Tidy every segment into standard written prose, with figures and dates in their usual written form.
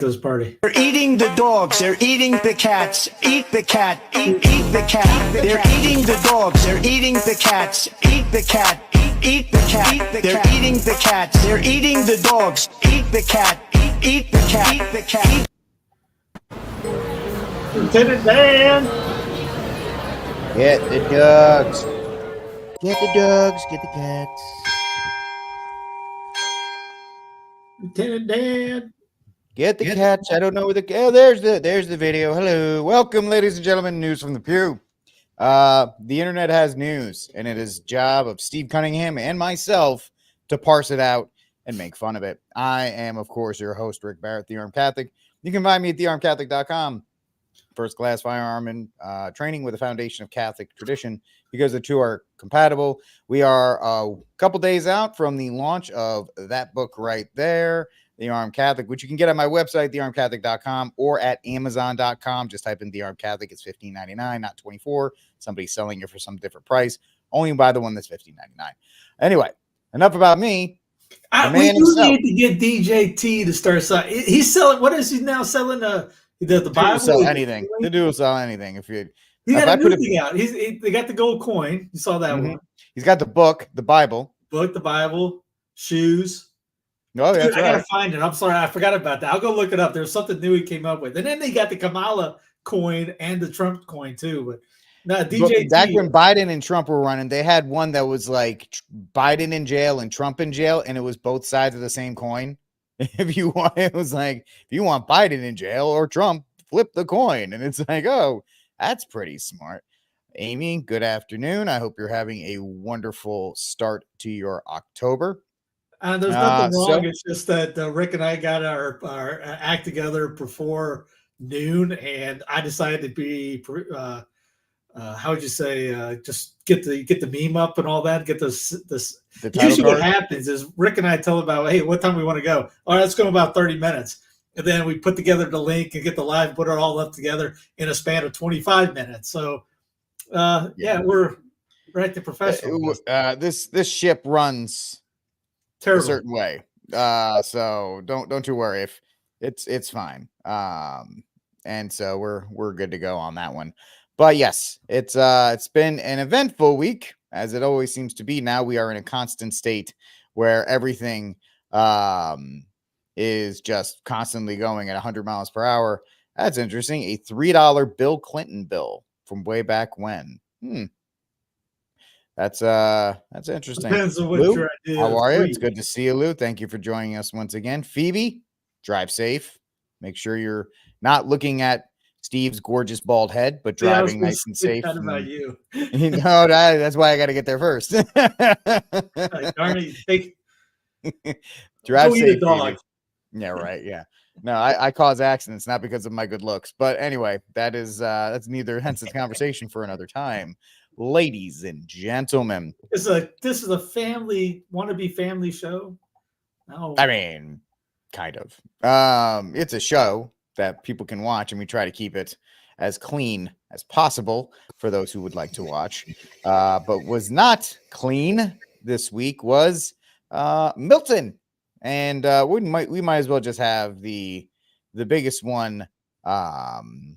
This party. They're eating the dogs. They're eating the cats. Eat the cat. Eat the cat. They're eating the dogs. They're eating the cats. Eat the cat. Eat the cat. They're eating the cats. They're eating the dogs. Eat the cat. Eat the cat. Eat the cat. Lieutenant Dan. Get the dogs. Get the dogs. Get the cats. Lieutenant Dan. Get the cats. I don't know where the there's the video. Hello. Welcome, ladies and gentlemen. News from the pew. The internet has news, and it is job of Steve Cunningham and myself to parse it out and make fun of it. I am, of course, your host, Rick Barrett, the Armed Catholic. You can find me at thearmedcatholic.com. First class firearm and training with a foundation of Catholic tradition, because the two are compatible. We are a couple days out from the launch of that book right there, The Armed Catholic, which you can get on my website, thearmedcatholic.com, or at amazon.com. Just type in The Armed Catholic. It's $15.99, not $24. Somebody's selling it for some different price. Only buy the one that's $15.99. Anyway, enough about me. We do need to get DJ T to start selling. He's selling. What is he now selling? The Bible. Sell anything. The dude will sell anything. He got a new thing out. They got the gold coin. You saw that one. He's got the book, the Bible. The Bible, shoes. Oh, yeah, I gotta find it. I'm sorry, I forgot about that. I'll go look it up. There's something new he came up with, and then they got the Kamala coin and the Trump coin too. But no, DJ. Back when Biden and Trump were running, they had one that was like Biden in jail and Trump in jail, and it was both sides of the same coin. If you want, it was like, if you want Biden in jail or Trump, flip the coin, and it's like, oh, that's pretty smart. Amy, good afternoon. I hope you're having a wonderful start to your October. There's nothing wrong. It's just that Rick and I got our act together before noon, and I decided to be how would you say, just get the meme up and all that. Get this. Usually, what happens is Rick and I tell about, hey, what time we want to go? All right, let's go about 30 minutes, and then we put together the link and get the live, put it all up together in a span of 25 minutes. So, we're right to professional. This ship runs terrible. A certain way, so don't you worry, if it's fine, and so we're good to go on that one. But yes, it's been an eventful week, as it always seems to be. Now we are in a constant state where everything is just constantly going at 100 miles per hour. That's interesting. A $3 Bill Clinton bill from way back when. That's interesting. Depends on what Lou, how are you? It's good to see you, Lou. Thank you for joining us once again. Phoebe, drive safe. Make sure you're not looking at Steve's gorgeous bald head, but driving nice and safe. About you. No, that's why I got to get there first. Darn it, drive safe, dog. Yeah, right. Yeah. No, I cause accidents not because of my good looks. But anyway, that's neither. Hence, it's conversation for another time. Ladies and gentlemen, this is a wannabe family show. No, I mean, kind of. It's a show that people can watch, and we try to keep it as clean as possible for those who would like to watch. But was not clean this week was Milton, and we might as well just have the biggest one, the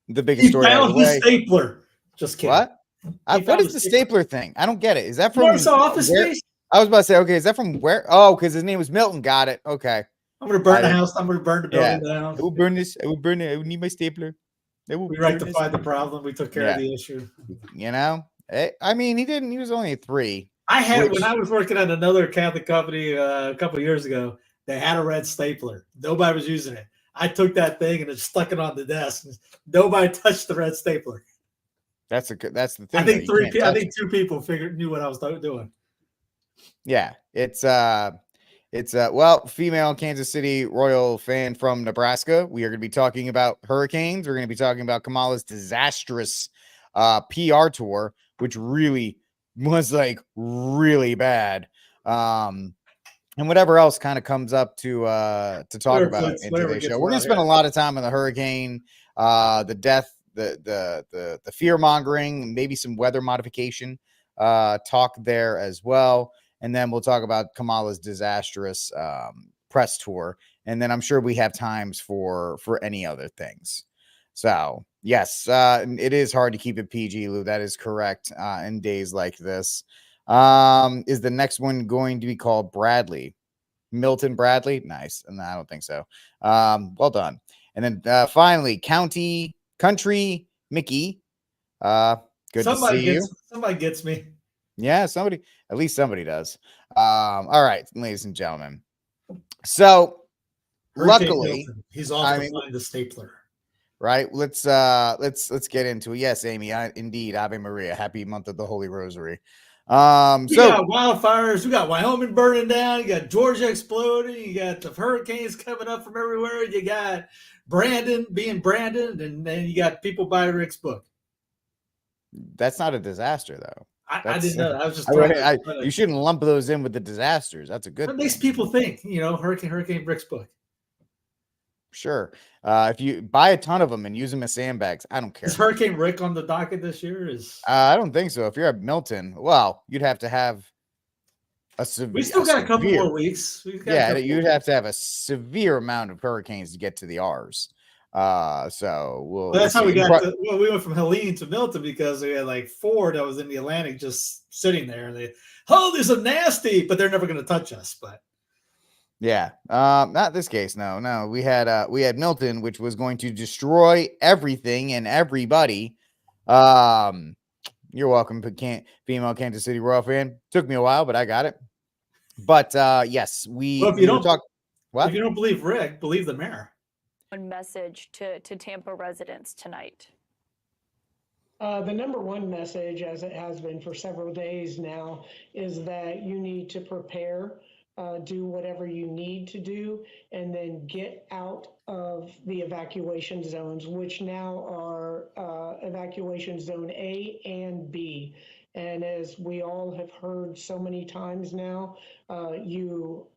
biggest story. He found the stapler. Just kidding. What? What is the stapler thing? I don't get it. Is that from Office Space? I was about to say, okay, is that from where? Oh, because his name was Milton. Got it. Okay. I'm going to burn the house. I'm going to burn the building down. I will burn this. I will burn it. I will need my stapler. We rectified the problem. We took care of the issue. You know? I mean, he didn't. He was only 3. When I was working at another Catholic company a couple of years ago, they had a red stapler. Nobody was using it. I took that thing and stuck it on the desk. Nobody touched the red stapler. That's the thing. I think two people knew what I was doing. Yeah, it's well, female Kansas City Royal fan from Nebraska. We are going to be talking about hurricanes. We're going to be talking about Kamala's disastrous PR tour, which really was like really bad. And whatever else kind of comes up to talk about in today's show. We're going to spend a lot of time on the hurricane, the death, the fear mongering, maybe some weather modification talk there as well. And then we'll talk about Kamala's disastrous press tour and then I'm sure we have times for any other things. So yes, it is hard to keep it PG, Lou. That is correct. In days like this, is the next one going to be called Bradley? Milton Bradley? Nice. And I don't think so. Well done. And then finally, Country Mickey. Good to see you. Somebody gets me. Yeah, at least somebody does. All right, ladies and gentlemen. So luckily, Milton. He's off to find the stapler. Right. Let's get into it. Yes, Amy. Indeed. Ave Maria. Happy month of the Holy Rosary. We got wildfires. We got Wyoming burning down. You got Georgia exploding. You got the hurricanes coming up from everywhere. You got Brandon being Brandon, and then you got people buying Rick's book. That's not a disaster, though. I didn't know that. I was just you shouldn't lump those in with the disasters. That's a good thing. It makes people think, Hurricane Rick's book. Sure. If you buy a ton of them and use them as sandbags, I don't care. Is Hurricane Rick on the docket this year? I don't think so. If you're at Milton, well, you'd have to have a severe. We still got a couple more weeks. You'd have to have a severe amount of hurricanes to get to the R's. So that's how we got. We went from Helene to Milton because we had like 4 that was in the Atlantic just sitting there, and there's a nasty, but they're never going to touch us. But yeah, not this case. No. We had Milton, which was going to destroy everything and everybody. You're welcome, female Kansas City Royal fan. Took me a while, but I got it. But yes, if you don't believe Rick, believe the mayor. One message to Tampa residents tonight. The number one message, as it has been for several days now, is that you need to prepare, do whatever you need to do, and then get out of the evacuation zones, which now are evacuation zone A and B. And as we all have heard so many times now, you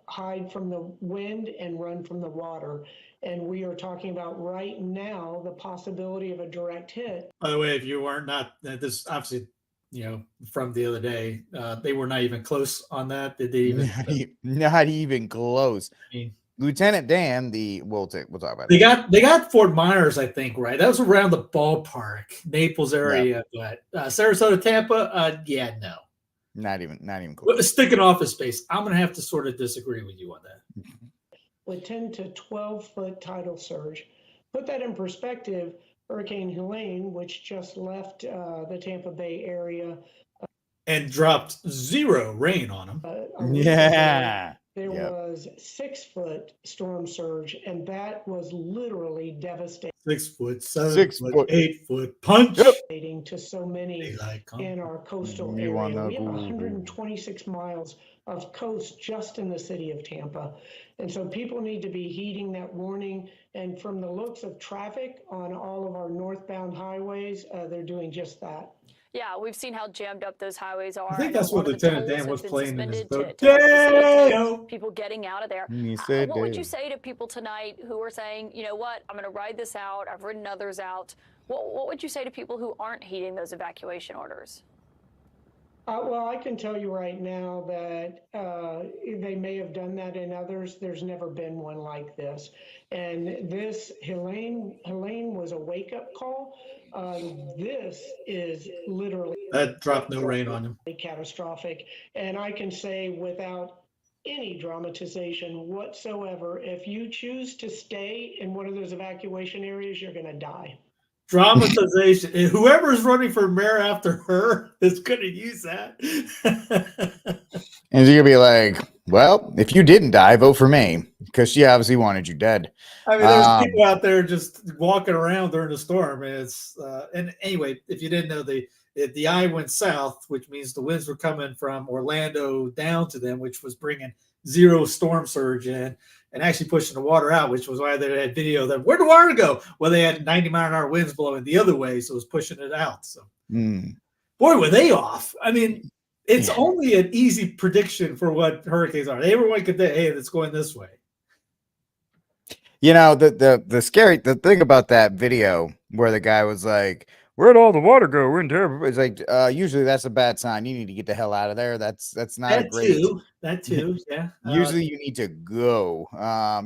hide from the wind and run from the water. And we are talking about right now the possibility of a direct hit. By the way, if you weren't this obviously, from the other day, they were not even close on that. Did they even? Not even close. I mean, Lieutenant Dan, we'll talk about it. They got Fort Myers, I think, right? That was around the ballpark, Naples area, but Sarasota, Tampa, no. Not even close. Sticking office space. I'm gonna have to sort of disagree with you on that. With 10 to 12 foot tidal surge. Put that in perspective, Hurricane Helene, which just left the Tampa Bay area. And dropped 0 rain on them. There was 6 foot storm surge, and that was literally devastating. 6 foot, 7 foot, 8 foot punch. To so many in our coastal area. We have 126 miles of coast just in the city of Tampa. And so people need to be heeding that warning. And from the looks of traffic on all of our northbound highways, they're doing just that. Yeah, we've seen how jammed up those highways are. I think that's what Lieutenant Dan was playing in his boat. People getting out of there. What would you say to people tonight who are saying, you know what, I'm going to ride this out. I've ridden others out. What would you say to people who aren't heeding those evacuation orders? Well, I can tell you right now that they may have done that in others. There's never been one like this. And this, Helene was a wake-up call. This is literally... That dropped no rain on him. Catastrophic. And I can say without any dramatization whatsoever, if you choose to stay in one of those evacuation areas, you're going to die. Dramatization. Whoever's running for mayor after her is going to use that. And you're going to be like, well, if you didn't die, vote for me, because she obviously wanted you dead. I mean, there's people out there just walking around during the storm. And it's and anyway, if you didn't know, the eye went south, which means the winds were coming from Orlando down to them, which was bringing 0 storm surge in and actually pushing the water out, which was why they had video that where'd the water go? Well, they had 90-mile-an-hour winds blowing the other way, so it was pushing it out. So, boy, were they off. I mean, it's only an easy prediction for what hurricanes are. Everyone could say, hey, it's going this way. You know, the thing about that video where the guy was like, where'd all the water go? We're in terrible. It's like usually that's a bad sign. You need to get the hell out of there. That's not a great. That too. Yeah. Usually you need to go.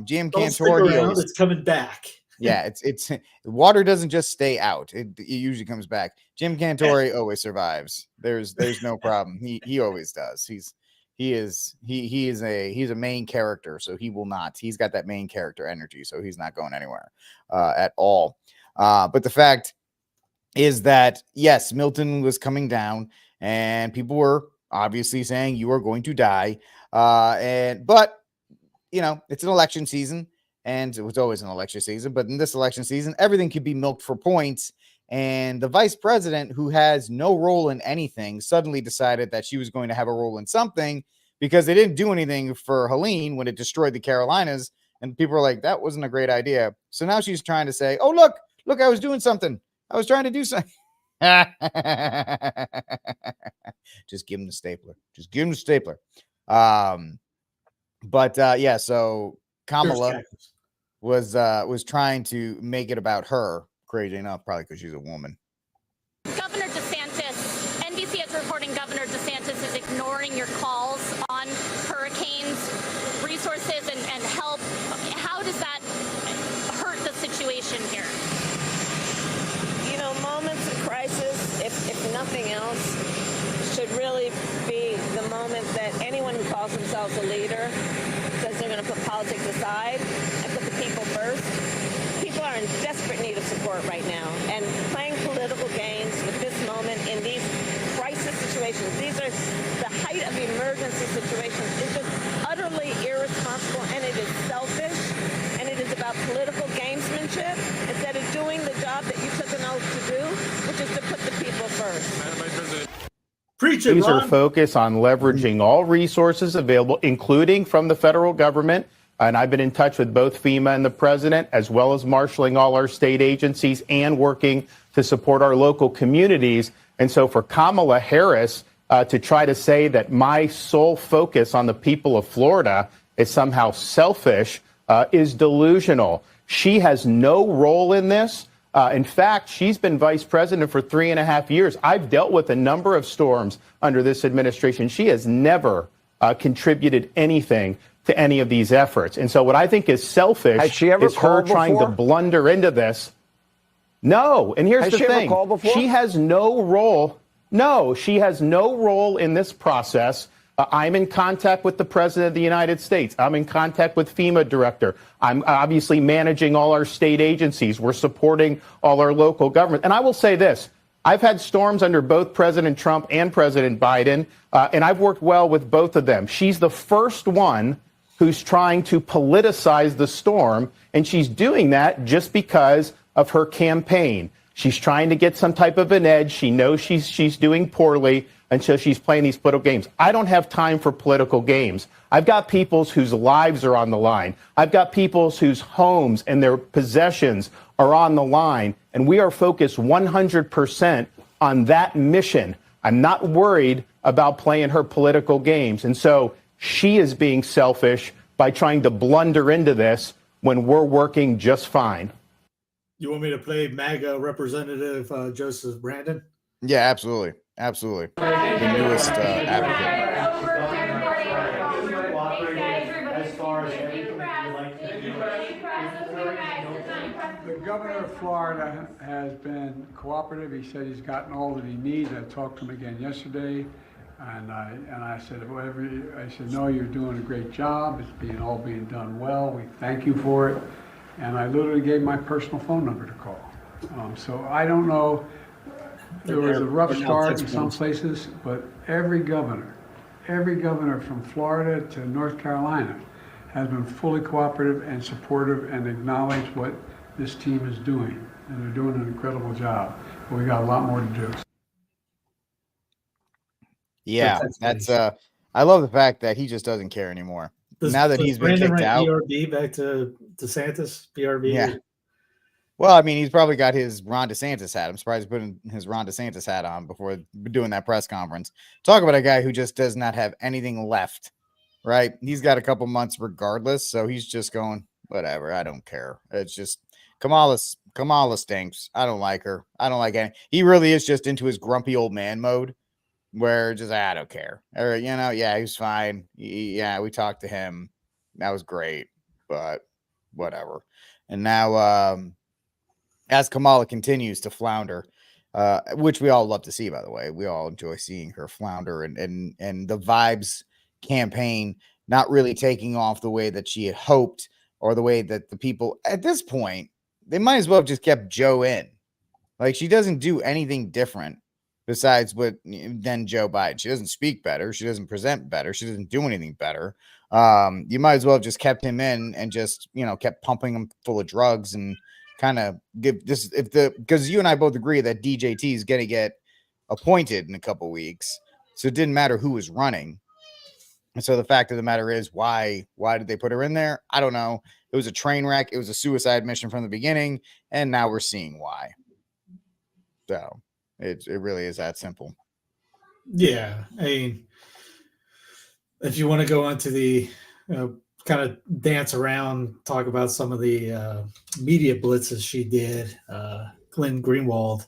Jim Don't stick Cantor, around. It's coming back. Yeah, it's water doesn't just stay out. It usually comes back. Jim Cantori always survives. There's no problem. He always does. He's a main character, so he will not. He's got that main character energy, so he's not going anywhere at all. But the fact is that yes, Milton was coming down, and people were obviously saying you are going to die. But you know, it's an election season. And it was always an election season, but in this election season, everything could be milked for points. And the vice president, who has no role in anything, suddenly decided that she was going to have a role in something because they didn't do anything for Helene when it destroyed the Carolinas. And people were like, that wasn't a great idea. So now she's trying to say, oh, look, I was doing something. I was trying to do something. Just give him the stapler. Just give him the stapler. Yeah, so Kamala was trying to make it about her. Crazy enough, probably because she's a woman. Governor DeSantis, NBC is reporting Governor DeSantis is ignoring your calls on hurricanes, resources, and help. How does that hurt the situation here? You know, moments of crisis, if nothing else, should really be the moment that anyone who calls themselves a leader says they're going to put politics aside and put the people first. People are in desperate need of support right now, and playing political games with this moment in these crisis situations, these are the height of emergency situations, is just utterly irresponsible, and it is selfish, and it is about political gamesmanship instead of doing the job that you took an oath to do, which is to put the people first. Madam Vice President. Preach it, These Ron. are focused on leveraging all resources available, including from the federal government. And I've been in touch with both FEMA and the president, as well as marshaling all our state agencies and working to support our local communities. And so for Kamala Harris to try to say that my sole focus on the people of Florida is somehow selfish is delusional. She has no role in this. In fact, she's been vice president for 3.5 years. I've dealt with a number of storms under this administration. She has never contributed anything to any of these efforts. And so what I think is selfish is her trying to blunder into this. No. And here's the thing. She has no role. No, she has no role in this process. I'm in contact with the president of the United States. I'm in contact with FEMA director. I'm obviously managing all our state agencies. We're supporting all our local government. And I will say this. I've had storms under both President Trump and President Biden, and I've worked well with both of them. She's the first one who's trying to politicize the storm, and she's doing that just because of her campaign. She's trying to get some type of an edge. She knows she's doing poorly, and so she's playing these political games. I don't have time for political games. I've got people whose lives are on the line. I've got people whose homes and their possessions are on the line, and we are focused 100% on that mission. I'm not worried about playing her political games. And so she is being selfish by trying to blunder into this when we're working just fine. You want me to play MAGA Representative Joseph Brandon? Yeah, absolutely. Absolutely. The newest advocate. The governor of Florida has been cooperative. He said he's gotten all that he needs. I talked to him again yesterday, and I said, no, you're doing a great job. It's all being done well. We thank you for it. And I literally gave my personal phone number to call. So I don't know. There was a rough start in some places, but every governor from Florida to North Carolina has been fully cooperative and supportive and acknowledged what this team is doing. And they're doing an incredible job. But we got a lot more to do. Yeah, that's I love the fact that he just doesn't care anymore. Now that he's been kicked out. PRB back to DeSantis, PRB. Yeah. Well, I mean, he's probably got his Ron DeSantis hat. I'm surprised he's putting his Ron DeSantis hat on before doing that press conference. Talk about a guy who just does not have anything left, right? He's got a couple months regardless, so he's just going, whatever. I don't care. It's just Kamala stinks. I don't like her. I don't like any. He really is just into his grumpy old man mode, where just I don't care. Or yeah, he was fine. Yeah, we talked to him. That was great, but whatever. And now, as Kamala continues to flounder, which we all love to see, by the way, we all enjoy seeing her flounder, and the Vibes campaign not really taking off the way that she had hoped, or the way that the people at this point, they might as well have just kept Joe in. Like, she doesn't do anything different besides than Joe Biden. She doesn't speak better. She doesn't present better. She doesn't do anything better. You might as well have just kept him in and just, kept pumping him full of drugs and kind of give this, because you and I both agree that DJT is going to get appointed in a couple weeks. So it didn't matter who was running. And so the fact of the matter is, why did they put her in there? I don't know. It was a train wreck. It was a suicide mission from the beginning. And now we're seeing why. So it really is that simple. Yeah. I mean, if you want to go into the kind of dance around, talk about some of the media blitzes she did, Glenn Greenwald.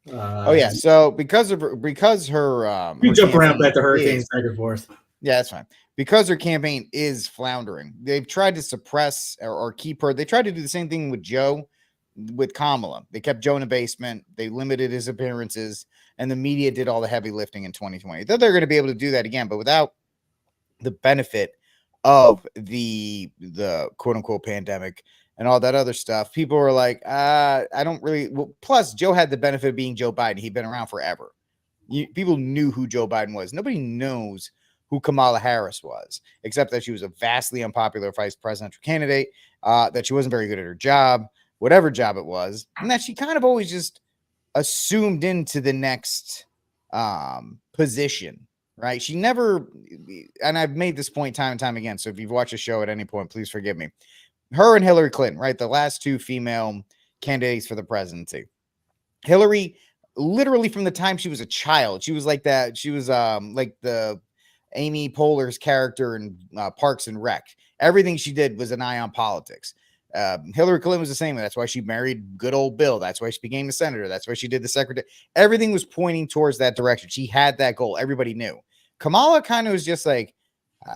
So because her you jump around back to hurricanes back and forth. Yeah, that's fine. Because her campaign is floundering, they've tried to suppress or keep her. They tried to do the same thing with Joe, with Kamala. They kept Joe in the basement. They limited his appearances, and the media did all the heavy lifting in 2020. They're going to be able to do that again, but without the benefit of the quote unquote pandemic and all that other stuff. People were like, I don't really. Well, plus, Joe had the benefit of being Joe Biden. He'd been around forever. People knew who Joe Biden was. Nobody knows who Kamala Harris was, except that she was a vastly unpopular vice presidential candidate, that she wasn't very good at her job, whatever job it was, and that she kind of always just assumed into the next position, right? She never, and I've made this point time and time again, so if you've watched the show at any point, please forgive me. Her and Hillary Clinton, right? The last two female candidates for the presidency. Hillary, literally from the time she was a child, she was like that. She was like the Amy Poehler's character in Parks and Rec. Everything she did was an eye on politics. Hillary Clinton was the same. That's why she married good old Bill. That's why she became the senator. That's why she did the secretary. Everything was pointing towards that direction. She had that goal. Everybody knew. Kamala kind of was just like,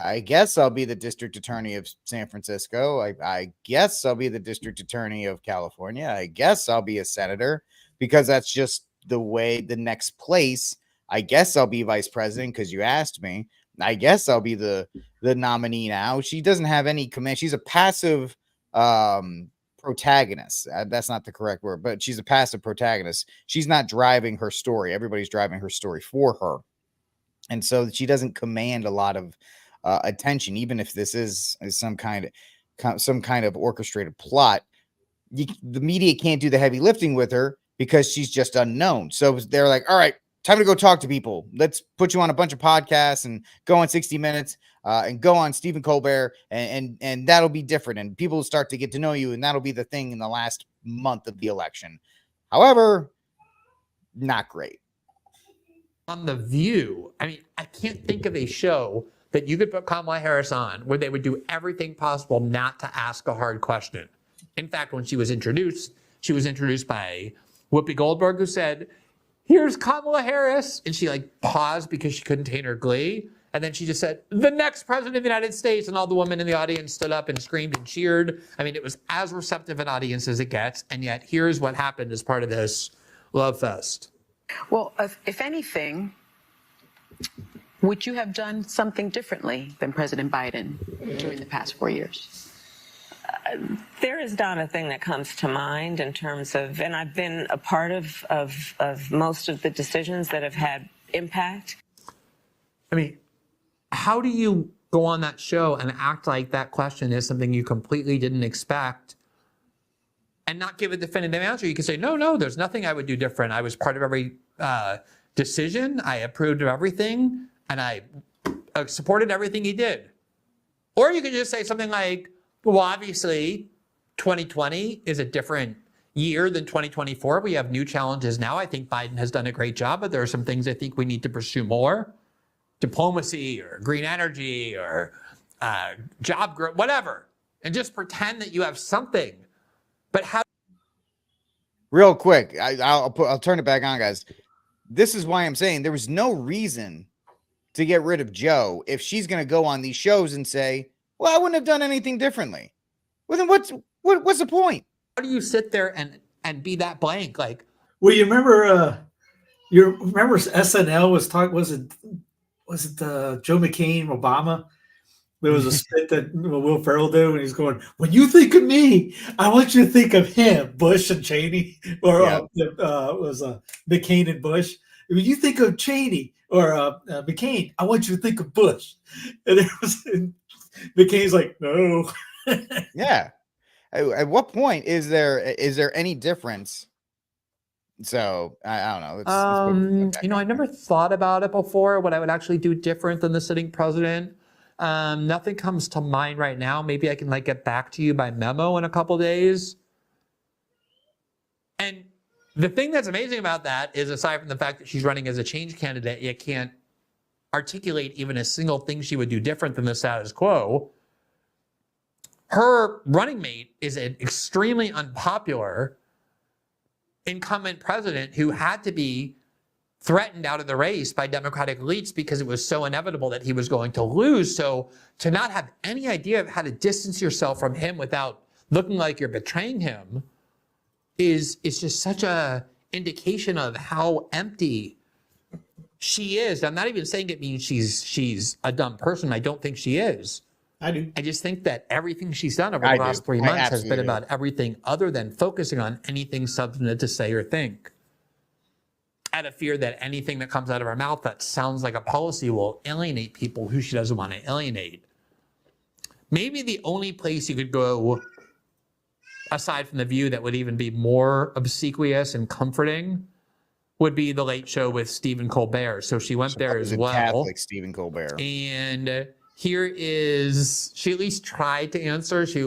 I guess I'll be the district attorney of San Francisco. I guess I'll be the district attorney of California. I guess I'll be a senator, because that's just the way, the next place. I guess I'll be vice president because you asked me. I guess I'll be the nominee now. She doesn't have any command. She's a passive protagonist. That's not the correct word, but she's a passive protagonist. She's not driving her story. Everybody's driving her story for her. And so she doesn't command a lot of attention, even if this is some kind of orchestrated plot. The media can't do the heavy lifting with her because she's just unknown. So they're like, all right, time to go talk to people. Let's put you on a bunch of podcasts and go on 60 Minutes and go on Stephen Colbert, and that'll be different. And people will start to get to know you, and that'll be the thing in the last month of the election. However, not great. On The View, I mean, I can't think of a show that you could put Kamala Harris on where they would do everything possible not to ask a hard question. In fact, when she was introduced by Whoopi Goldberg, who said, "Here's Kamala Harris." And she paused because she couldn't contain her glee. And then she just said, "The next president of the United States." And all the women in the audience stood up and screamed and cheered. I mean, it was as receptive an audience as it gets. And yet here's what happened as part of this love fest. Well, if anything, would you have done something differently than President Biden during the past 4 years? There is not a thing that comes to mind in terms of, and I've been a part of most of the decisions that have had impact. I mean, how do you go on that show and act like that question is something you completely didn't expect and not give a definitive answer? You can say, no, there's nothing I would do different. I was part of every decision. I approved of everything, and I supported everything he did. Or you could just say something like, well, obviously, 2020 is a different year than 2024. We have new challenges now. I think Biden has done a great job, but there are some things I think we need to pursue more. Diplomacy or green energy or job growth, whatever. and just pretend that you have something. But how? Real quick, I'll turn it back on, guys. This is why I'm saying there was no reason to get rid of Joe if she's going to go on these shows and say, well, I wouldn't have done anything differently. Well, then what's the point? How do you sit there and be that blank? Like, well, you remember SNL was talking, was it Joe McCain, Obama? There was a spit that Will Ferrell did when he's going, when you think of me, I want you to think of him, Bush and Cheney, or it was McCain and Bush. When you think of Cheney or McCain, I want you to think of Bush. And McCain's like, no. Yeah. At what point is there any difference? So I don't know. I never thought about it before, what I would actually do different than the sitting president. Nothing comes to mind right now. Maybe I can get back to you by memo in a couple days. And the thing that's amazing about that is, aside from the fact that she's running as a change candidate, you can't articulate even a single thing she would do different than the status quo. Her running mate is an extremely unpopular incumbent president who had to be threatened out of the race by Democratic elites because it was so inevitable that he was going to lose. So to not have any idea of how to distance yourself from him without looking like you're betraying him is just such a indication of how empty she is. I'm not even saying it means she's a dumb person. I don't think she is. I do. I just think that everything she's done over the last 3 months has been about everything other than focusing on anything substantive to say or think. Out of fear that anything that comes out of her mouth that sounds like a policy will alienate people who she doesn't want to alienate. Maybe the only place you could go, aside from The View, that would even be more obsequious and comforting would be The Late Show with Stephen Colbert. So she went there as well. Catholic Stephen Colbert. And here is, she at least tried to answer. She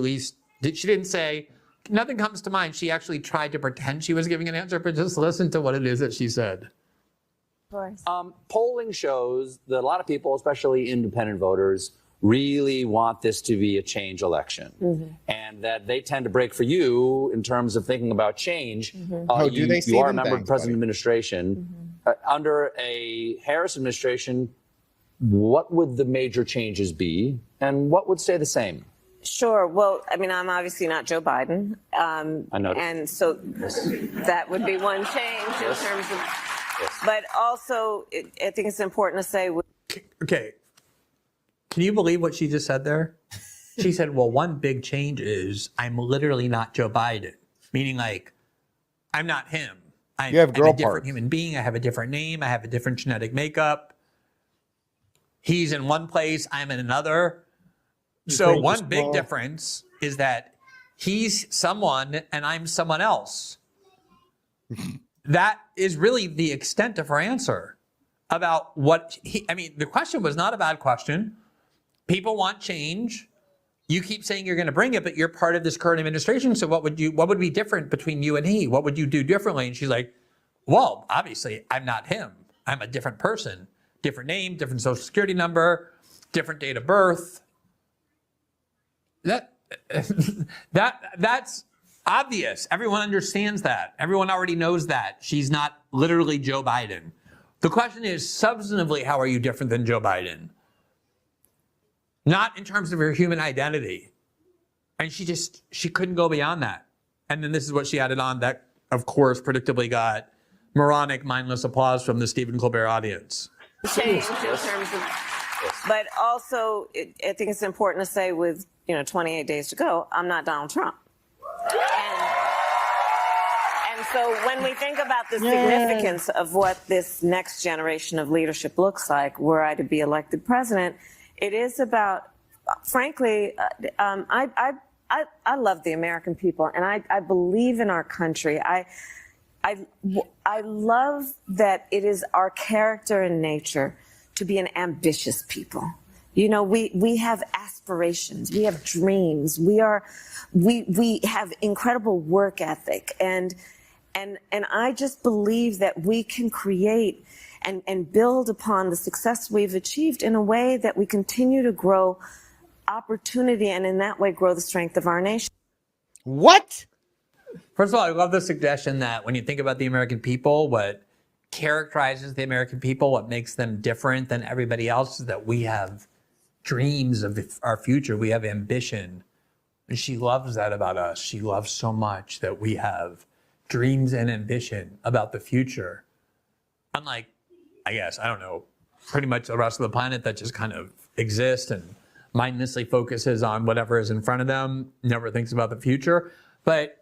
didn't say, nothing comes to mind. She actually tried to pretend she was giving an answer, but just listen to what it is that she said. Of course. Polling shows that a lot of people, especially independent voters, really want this to be a change election, and that they tend to break for you in terms of thinking about change. Do they? You are a member of the President's administration. Under a Harris administration, what would the major changes be, and what would stay the same? Sure. Well, I mean, I'm obviously not Joe Biden. I know. And so that would be one change in terms of, but also I think it's important to say. Okay. Can you believe what she just said there? She said, well, one big change is I'm literally not Joe Biden, meaning I'm not him. I'm a different human being. I have a different name. I have a different genetic makeup. He's in one place. I'm in another. So one big difference is that he's someone and I'm someone else. That is really the extent of her answer about what the question was not a bad question. People want change. You keep saying you're going to bring it, but you're part of this current administration. So what would be different between you and he? What would you do differently? And she's like, well, obviously I'm not him. I'm a different person, different name, different social security number, different date of birth. That's obvious. Everyone understands that. Everyone already knows that. She's not literally Joe Biden. The question is, substantively, how are you different than Joe Biden? Not in terms of her human identity. And she couldn't go beyond that. And then this is what she added on that, of course, predictably got moronic, mindless applause from the Stephen Colbert audience. Change in terms of, but also I think it's important to say with 28 days to go, I'm not Donald Trump. And so when we think about the significance of what this next generation of leadership looks like, were I to be elected president, it is about, frankly, I love the American people, and I believe in our country. I love that it is our character and nature to be an ambitious people. We have aspirations, we have dreams, we have incredible work ethic, and I just believe that we can create and build upon the success we've achieved in a way that we continue to grow opportunity and in that way grow the strength of our nation. What? First of all, I love the suggestion that when you think about the American people, what characterizes the American people, what makes them different than everybody else, is that we have dreams of our future. We have ambition. And she loves that about us. She loves so much that we have dreams and ambition about the future. Unlike, I guess, I don't know, pretty much the rest of the planet that just kind of exists and mindlessly focuses on whatever is in front of them, never thinks about the future. But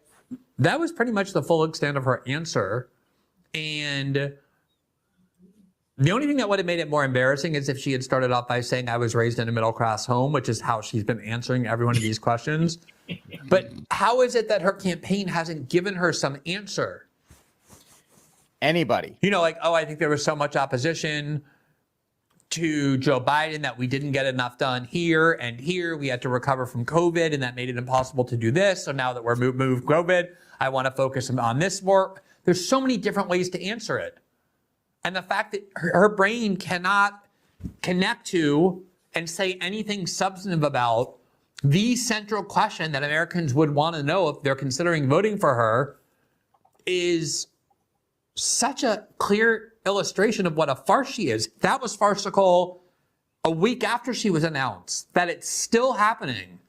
that was pretty much the full extent of her answer. And the only thing that would have made it more embarrassing is if she had started off by saying, I was raised in a middle-class home, which is how she's been answering every one of these questions. But how is it that her campaign hasn't given her some answer? Anybody. You know, like, oh, I think there was so much opposition to Joe Biden that we didn't get enough done here and here. We had to recover from COVID, and that made it impossible to do this. So now that we're moved COVID, I want to focus on this more. There's so many different ways to answer it. And the fact that her brain cannot connect to and say anything substantive about the central question that Americans would want to know if they're considering voting for her is such a clear illustration of what a farce she is. That was farcical a week after she was announced. That it's still happening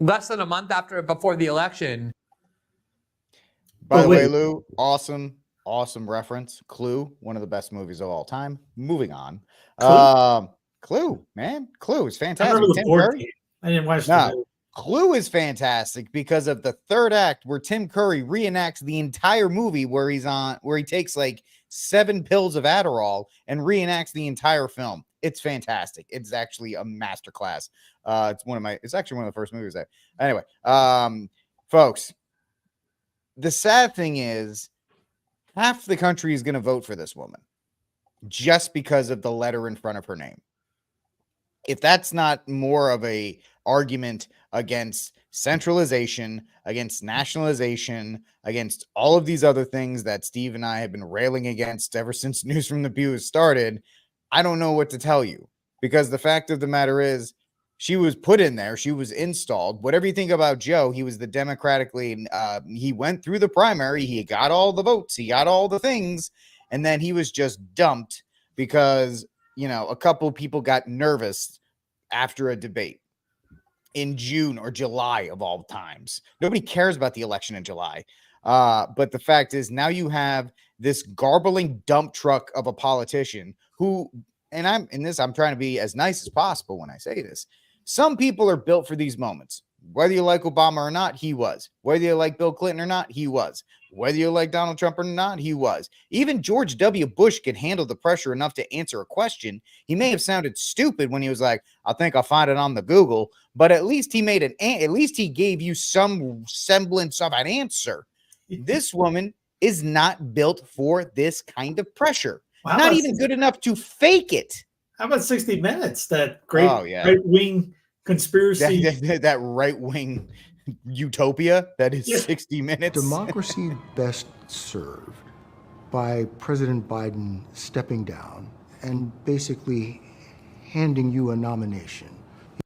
less than a month before the election. By the way, Lou, awesome reference. Clue, one of the best movies of all time. Moving on. Clue, man. Clue is fantastic. Tim Curry. I didn't watch the Clue is fantastic because of the third act where Tim Curry reenacts the entire movie where he takes like 7 pills of Adderall and reenacts the entire film. It's fantastic. It's actually a masterclass. It's actually one of the first movies anyway, folks, the sad thing is half the country is going to vote for this woman just because of the letter in front of her name. If that's not more of a argument against centralization, against nationalization, against all of these other things that Steve and I have been railing against ever since News from the Pew started, I don't know what to tell you, because the fact of the matter is she was put in there. She was installed. Whatever you think about Joe, he was the democratically, he went through the primary. He got all the votes. He got all the things. And then he was just dumped because, you know, a couple of people got nervous after a debate in June or July of all times. Nobody cares about the election in July. But the fact is now you have this garbling dump truck of a politician who, and I'm trying to be as nice as possible when I say this. Some people are built for these moments. Whether you like Obama or not, he was. Whether you like Bill Clinton or not, he was. Whether you like Donald Trump or not, he was. Even George W. Bush could handle the pressure enough to answer a question. He may have sounded stupid when he was like, I think I'll find it on the Google, but at least he gave you some semblance of an answer. This woman is not built for this kind of pressure. Wow, not even good enough to fake it. How about 60 Minutes? That great right-wing conspiracy. That right-wing utopia that is 60 Minutes. Democracy best served by President Biden stepping down and basically handing you a nomination.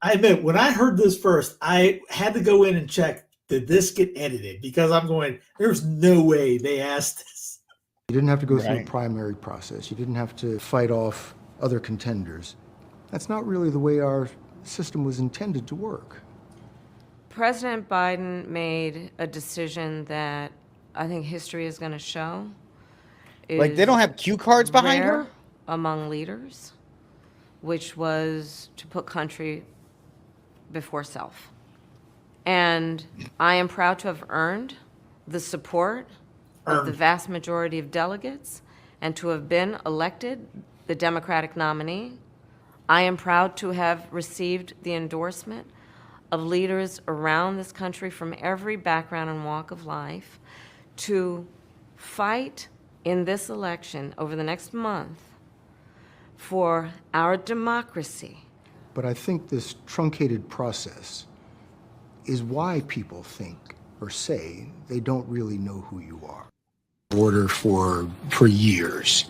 I admit, when I heard this first, I had to go in and check, did this get edited? Because I'm going, there's no way they asked this. You didn't have to go through a primary process. You didn't have to fight off other contenders. That's not really the way our system was intended to work. President Biden made a decision that I think history is going to show. Like they don't have cue cards behind her? Among leaders, which was to put country before self. And I am proud to have earned the support of the vast majority of delegates and to have been elected the Democratic nominee. I am proud to have received the endorsement of leaders around this country from every background and walk of life to fight in this election over the next month for our democracy. But I think this truncated process is why people think or say they don't really know who you are. Order for years.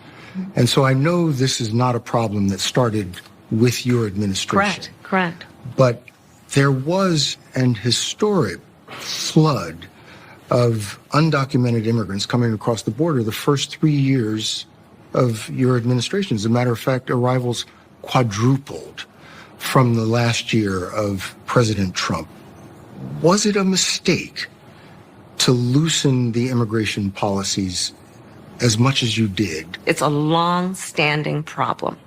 And so I know this is not a problem that started with your administration. Correct. But there was an historic flood of undocumented immigrants coming across the border the first 3 years of your administration. As a matter of fact, arrivals quadrupled from the last year of President Trump. Was it a mistake to loosen the immigration policies as much as you did? It's a long-standing problem.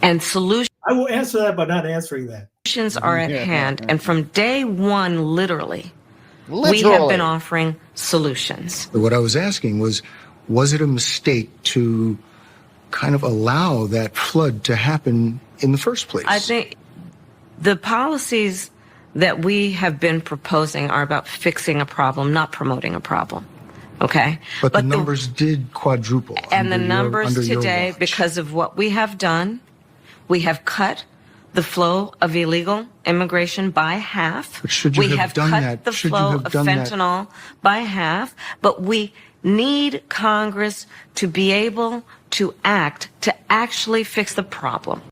And solutions I will answer that by not answering that. are at hand. And from day one, literally, we have been offering solutions. What I was asking was it a mistake to kind of allow that flood to happen in the first place? I think the policies that we have been proposing are about fixing a problem, not promoting a problem. Okay? But the numbers did quadruple. And the under numbers your today, watch. because of what we have done, we have cut the flow of illegal immigration by half. But should you we have have done cut that? the Should you flow have of done that? fentanyl by half. But we need Congress to be able to act to actually fix the problem.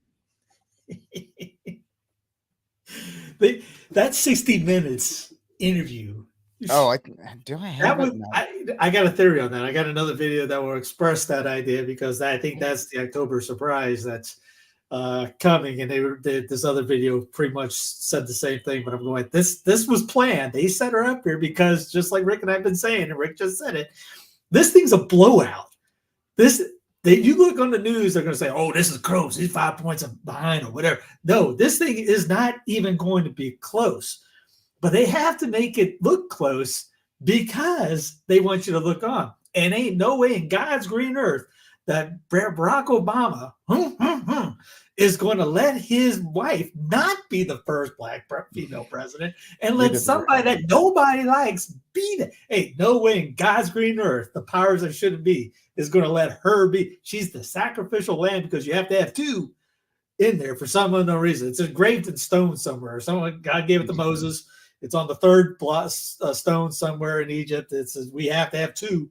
That 60 Minutes interview. Oh, do I have That it? was, I got a theory on that. I got another video that will express that idea because I think that's the October surprise that's coming. And this other video pretty much said the same thing. But I'm going, this was planned. They set her up here because just like Rick and I've been saying, and Rick just said it, this thing's a blowout. You look on the news, they're going to say, oh, this is close. He's 5 points behind or whatever. No, this thing is not even going to be close. But they have to make it look close because they want you to look on. And ain't no way in God's green earth that Barack Obama is going to let his wife not be the first black female president and let somebody that nobody likes be that. Hey, no way in God's green earth, the powers that shouldn't be, is going to let her be. She's the sacrificial lamb because you have to have two in there for some unknown reason. It's engraved in stone somewhere. God gave it to Moses. It's on the third stone somewhere in Egypt. It says we have to have two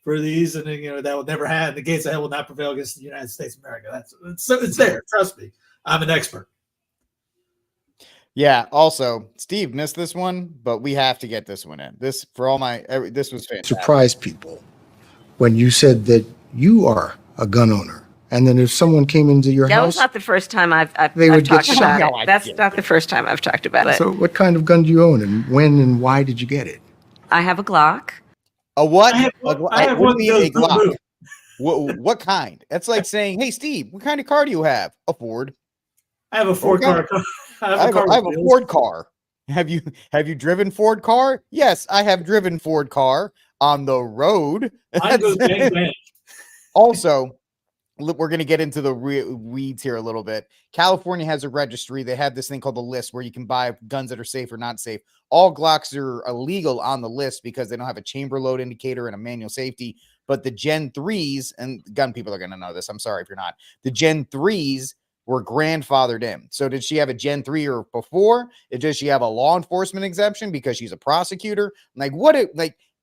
for these, and that will never happen. The gates of hell will not prevail against the United States of America. It's there. Trust me, I'm an expert. Yeah. Also, Steve missed this one, but we have to get this one in. This was fantastic. Surprised people when you said that you are a gun owner. And then if someone came into your That house, was not the first time I've They would talked get about shot. it. No, I That's get not the first time I've talked about it. so what kind of gun do you own, and when and why did you get it? I have a Glock. A what? I have What do you one mean of a those Glock? What kind? That's like saying, hey, Steve, what kind of car do you have? A Ford. I have a Ford Okay. car. I have a Ford car. Have you driven Ford car? Yes, I have driven Ford car on the road. I go bang bang. Also, we're going to get into the weeds here a little bit. California has a registry. They have this thing called the list where you can buy guns that are safe or not safe. All Glocks are illegal on the list because they don't have a chamber load indicator and a manual safety. But the Gen 3s, and gun people are going to know this. I'm sorry if you're not. The Gen 3s were grandfathered in. So did she have a Gen 3 or before? Does she have a law enforcement exemption because she's a prosecutor?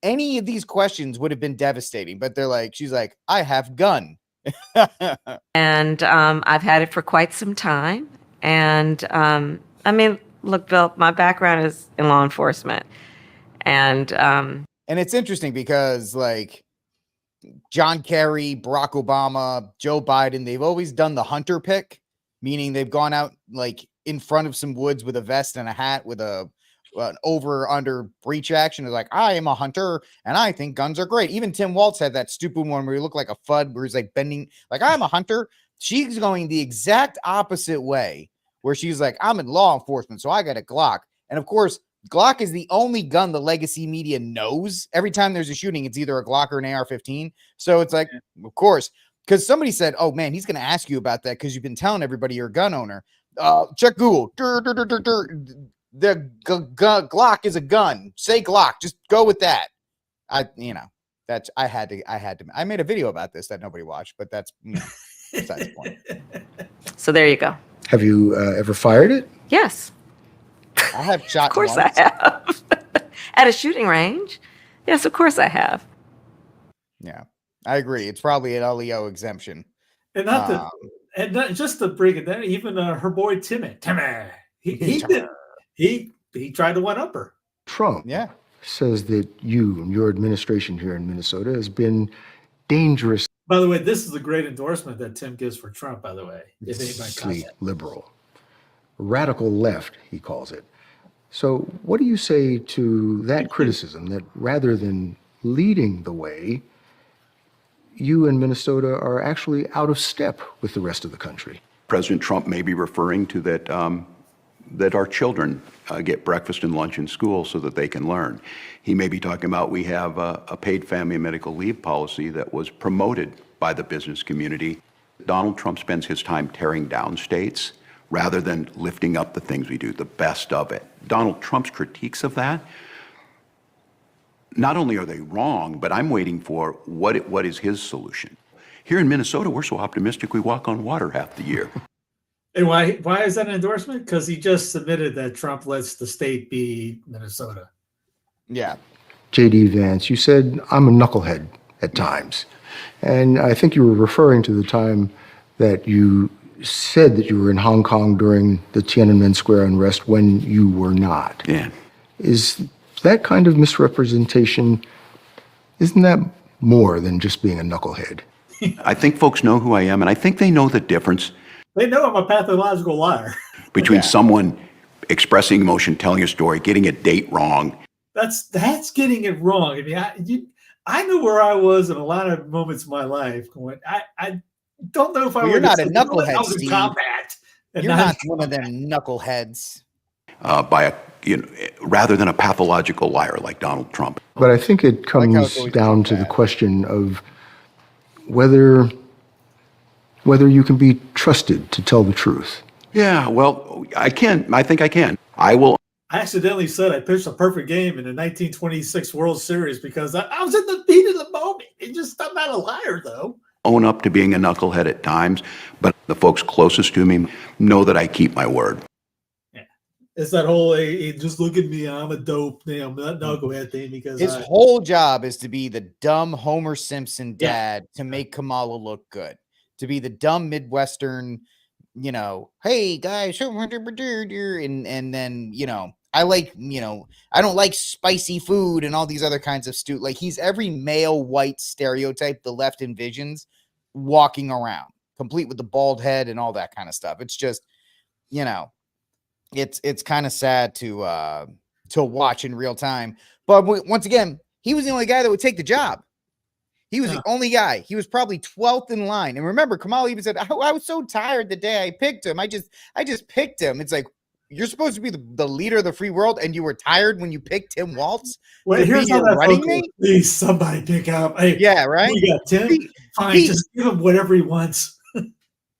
Any of these questions would have been devastating. But she's like, I have gun. And I've had it for quite some time. And I mean, look, Bill, my background is in law enforcement. And it's interesting because John Kerry, Barack Obama, Joe Biden, they've always done the hunter pick, meaning they've gone out in front of some woods with a vest and a hat with an over under breach action. They're like, I am a hunter and I think guns are great. Even Tim Waltz had that stupid one where he looked like a FUD where he's bending, I'm a hunter. She's going the exact opposite way where she's like, I'm in law enforcement, so I got a Glock. And of course, Glock is the only gun the legacy media knows. Every time there's a shooting, it's either a Glock or an AR-15. So it's of course, because somebody said, oh man, he's going to ask you about that because you've been telling everybody you're a gun owner. Check Google. The Glock is a gun. Say Glock. Just go with that. I made a video about this that nobody watched, but that's besides the point. so there you go. Have you ever fired it? Yes. I have shot. Of course I have. At a shooting range. Yes, of course I have. Yeah, I agree. It's probably an LEO exemption. And not And just to bring it down, even her boy Timmy, he tried to one up her. Trump says that you and your administration here in Minnesota has been dangerous. By the way, this is a great endorsement that Tim gives for Trump, by the way. If anybody caught that. Liberal. Radical left, he calls it. So what do you say to that criticism that rather than leading the way, you in Minnesota are actually out of step with the rest of the country? President Trump may be referring to that that our children get breakfast and lunch in school so that they can learn. He may be talking about we have a paid family and medical leave policy that was promoted by the business community. Donald Trump spends his time tearing down states rather than lifting up the things we do, the best of it. Donald Trump's critiques of that, not only are they wrong, but I'm waiting for what is his solution. Here in Minnesota, we're so optimistic we walk on water half the year. And why is that an endorsement? Because he just submitted that Trump lets the state be Minnesota. Yeah. J.D. Vance, you said I'm a knucklehead at times. And I think you were referring to the time that you said that you were in Hong Kong during the Tiananmen Square unrest when you were not. Yeah. Is that kind of misrepresentation, isn't that more than just being a knucklehead? I think folks know who I am, and I think they know the difference. They know I'm a pathological liar. Between someone expressing emotion, telling a story, getting a date wrong. That's getting it wrong. I mean, I knew where I was in a lot of moments of my life. Going, I don't know if I You're not a knucklehead, I was Steve. a combat. You're not one of them knuckleheads. By rather than a pathological liar like Donald Trump. But I think it comes down to the question of whether you can be trusted to tell the truth. Yeah, well, I can. I think I can. I will. I accidentally said I pitched a perfect game in the 1926 World Series because I was in the heat of the moment. I'm not a liar, though. Own up to being a knucklehead at times, but the folks closest to me know that I keep my word. Yeah, it's that whole hey, just look at me, I'm a dope, I'm not knucklehead thing because his whole job is to be the dumb Homer Simpson dad to make Kamala look good, to be the dumb Midwestern, hey guys, and then I don't like spicy food and all these other kinds of stew. Like he's every male white stereotype the left envisions walking around, complete with the bald head and all that kind of stuff. It's just, it's kind of sad to watch in real time. But once again, he was the only guy that would take the job. He was the only guy. He was probably 12th in line. And remember, Kamala even said, I was so tired the day I picked him. I just picked him. It's like, you're supposed to be the leader of the free world, and you were tired when you picked Tim Walz. Well, here's how that running mate. Please, somebody pick up. Hey, yeah, right. You got Tim. Fine, just give him whatever he wants.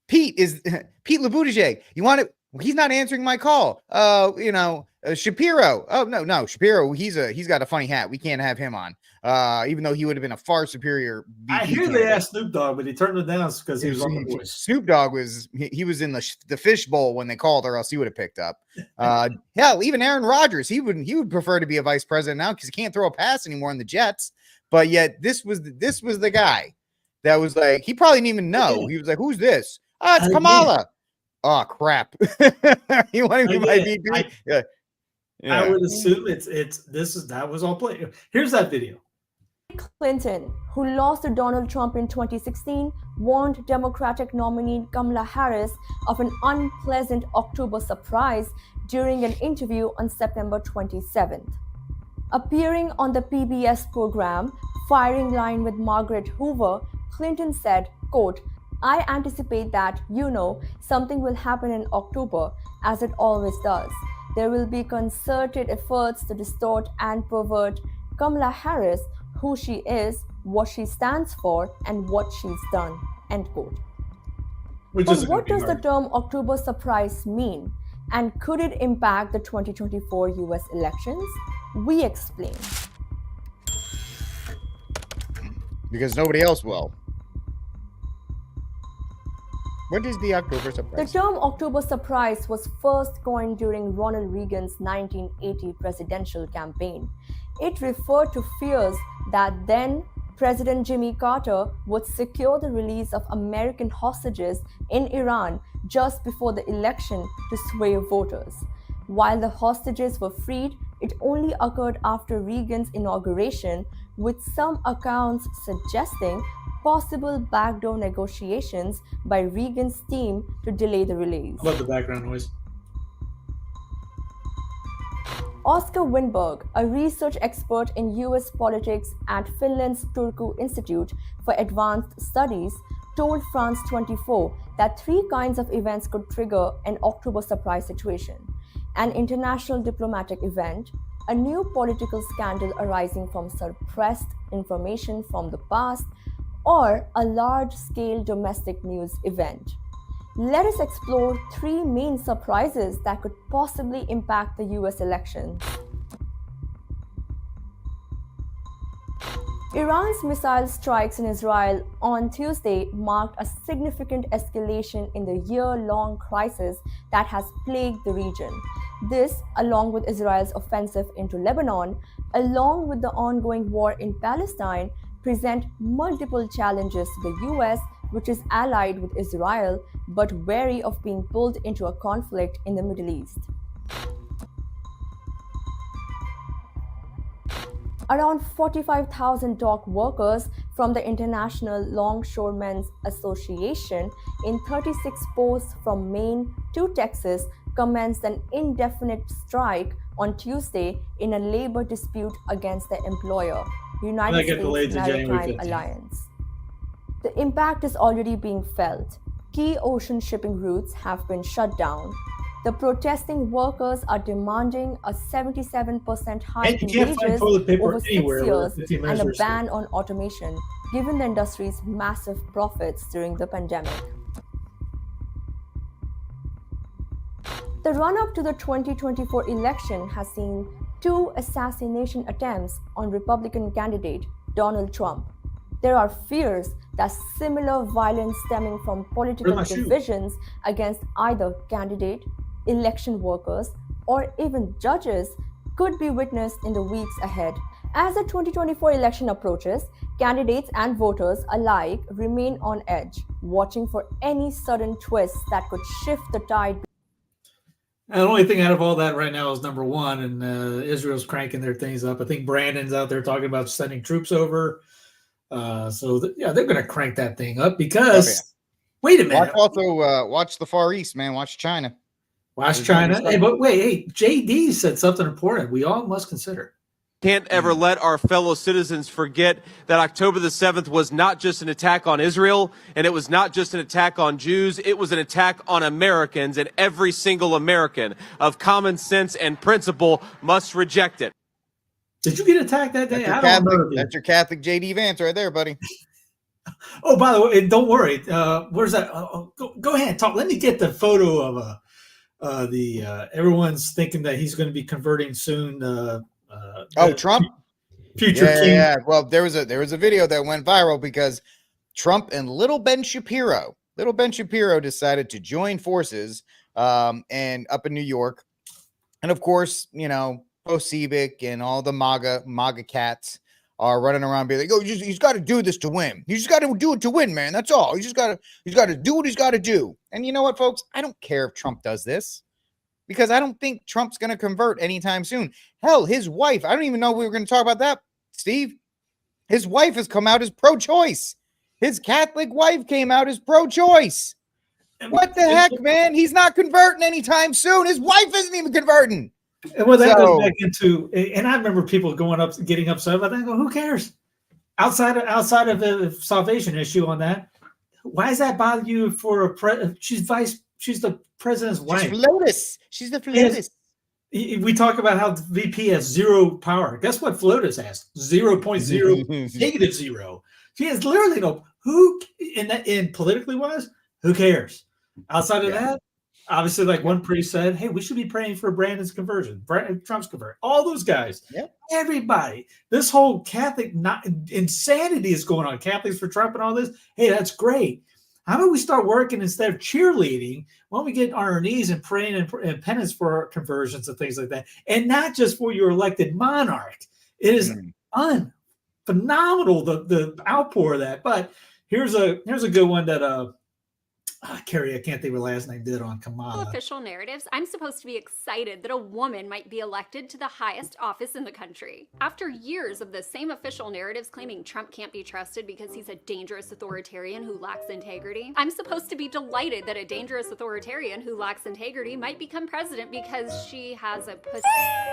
Pete Buttigieg. You want it? He's not answering my call. Shapiro. Oh no, Shapiro. He's got a funny hat. We can't have him on. Even though he would have been a far superior. I hear they asked Snoop Dogg, but he turned it down because he was on The Voice. Snoop Dogg was in the fish bowl when they called, or else he would have picked up. Hell, even Aaron Rodgers, he would prefer to be a vice president now because he can't throw a pass anymore in the Jets. But yet this was the guy that was like, he probably didn't even know. He was like, who's this? Oh, it's Kamala. Oh crap! You want to be my VP? Yeah. I would assume that was all play. Here's that video. Clinton, who lost to Donald Trump in 2016, warned Democratic nominee Kamala Harris of an unpleasant October surprise during an interview on September 27th. Appearing on the PBS program Firing Line with Margaret Hoover, Clinton said, quote, "I anticipate that, something will happen in October, as it always does. There will be concerted efforts to distort and pervert Kamala Harris, who she is, what she stands for, and what she's done," end quote. But what does the term October surprise mean? And could it impact the 2024 US elections? We explain. Because nobody else will. What is the October surprise? The term October surprise was first coined during Ronald Reagan's 1980 presidential campaign. It referred to fears that then President Jimmy Carter would secure the release of American hostages in Iran just before the election to sway voters. While the hostages were freed, it only occurred after Reagan's inauguration, with some accounts suggesting possible backdoor negotiations by Reagan's team to delay the release. I love the background noise. Oscar Winberg, a research expert in US politics at Finland's Turku Institute for Advanced Studies, told France 24 that 3 kinds of events could trigger an October surprise situation: an international diplomatic event, a new political scandal arising from suppressed information from the past, or a large-scale domestic news event. Let us explore 3 main surprises that could possibly impact the US elections. Iran's missile strikes in Israel on Tuesday marked a significant escalation in the year-long crisis that has plagued the region. This, along with Israel's offensive into Lebanon, along with the ongoing war in Palestine, present multiple challenges to the US, which is allied with Israel but wary of being pulled into a conflict in the Middle East. Around 45,000 dock workers from the International Longshoremen's Association in 36 ports from Maine to Texas commenced an indefinite strike on Tuesday in a labor dispute against the employer, United States Maritime Alliance. The impact is already being felt. Key ocean shipping routes have been shut down. The protesting workers are demanding a 77% hike in wages over 6 years and a ban on automation, given the industry's massive profits during the pandemic. The run-up to the 2024 election has seen 2 assassination attempts on Republican candidate Donald Trump. There are fears that similar violence stemming from political divisions against either candidate, election workers, or even judges could be witnessed in the weeks ahead. As the 2024 election approaches, candidates and voters alike remain on edge, watching for any sudden twists that could shift the tide. And the only thing out of all that right now is number 1, and Israel's cranking their things up. I think Brandon's out there talking about sending troops over. They're going to crank that thing up because, wait a minute. Watch the Far East, man. Watch China. Watch China. Hey, but wait, JD said something important we all must consider. Can't ever let our fellow citizens forget that October the 7th was not just an attack on Israel, and it was not just an attack on Jews. It was an attack on Americans, and every single American of common sense and principle must reject it. Did you get attacked that day? That's your Catholic JD Vance right there, buddy. Oh, by the way, don't worry. Where's that? Go ahead, talk. Let me get the photo of everyone's thinking that he's going to be converting soon. Trump, future king. Yeah. Well, there was a video that went viral because Trump and little Ben Shapiro decided to join forces, and up in New York, and of course, Post-Civic and all the MAGA cats are running around being like, "Oh, he's got to do this to win. You just got to do it to win, man. That's all. He's got to do what he's got to do." And you know what, folks? I don't care if Trump does this because I don't think Trump's going to convert anytime soon. Hell, his wife, I don't even know we were going to talk about that, Steve. His wife has come out as pro-choice. His Catholic wife came out as pro-choice. What the heck, man? He's not converting anytime soon. His wife isn't even converting. And well, that goes back into, and I remember people getting upset about that. I go, who cares? Outside of the salvation issue on that, why does that bother you? She's the president's wife. She's the FLOTUS. We talk about how the VP has 0 power. Guess what FLOTUS has? 0.0 negative 0. She has literally no. Who in politically wise? Who cares? Outside of that. Obviously, like one priest said, hey, we should be praying for Brandon's conversion, Trump's conversion. All those guys, everybody. This whole Catholic insanity is going on. Catholics for Trump and all this. Hey, that's great. How about we start working instead of cheerleading? Why don't we get on our knees and praying and penance for our conversions and things like that? And not just for your elected monarch. It is phenomenal, the outpour of that. But here's a good one that Carrie, I can't think of her last name, did on Kamala. Official narratives, I'm supposed to be excited that a woman might be elected to the highest office in the country. After years of the same official narratives claiming Trump can't be trusted because he's a dangerous authoritarian who lacks integrity, I'm supposed to be delighted that a dangerous authoritarian who lacks integrity might become president because she has a pussy.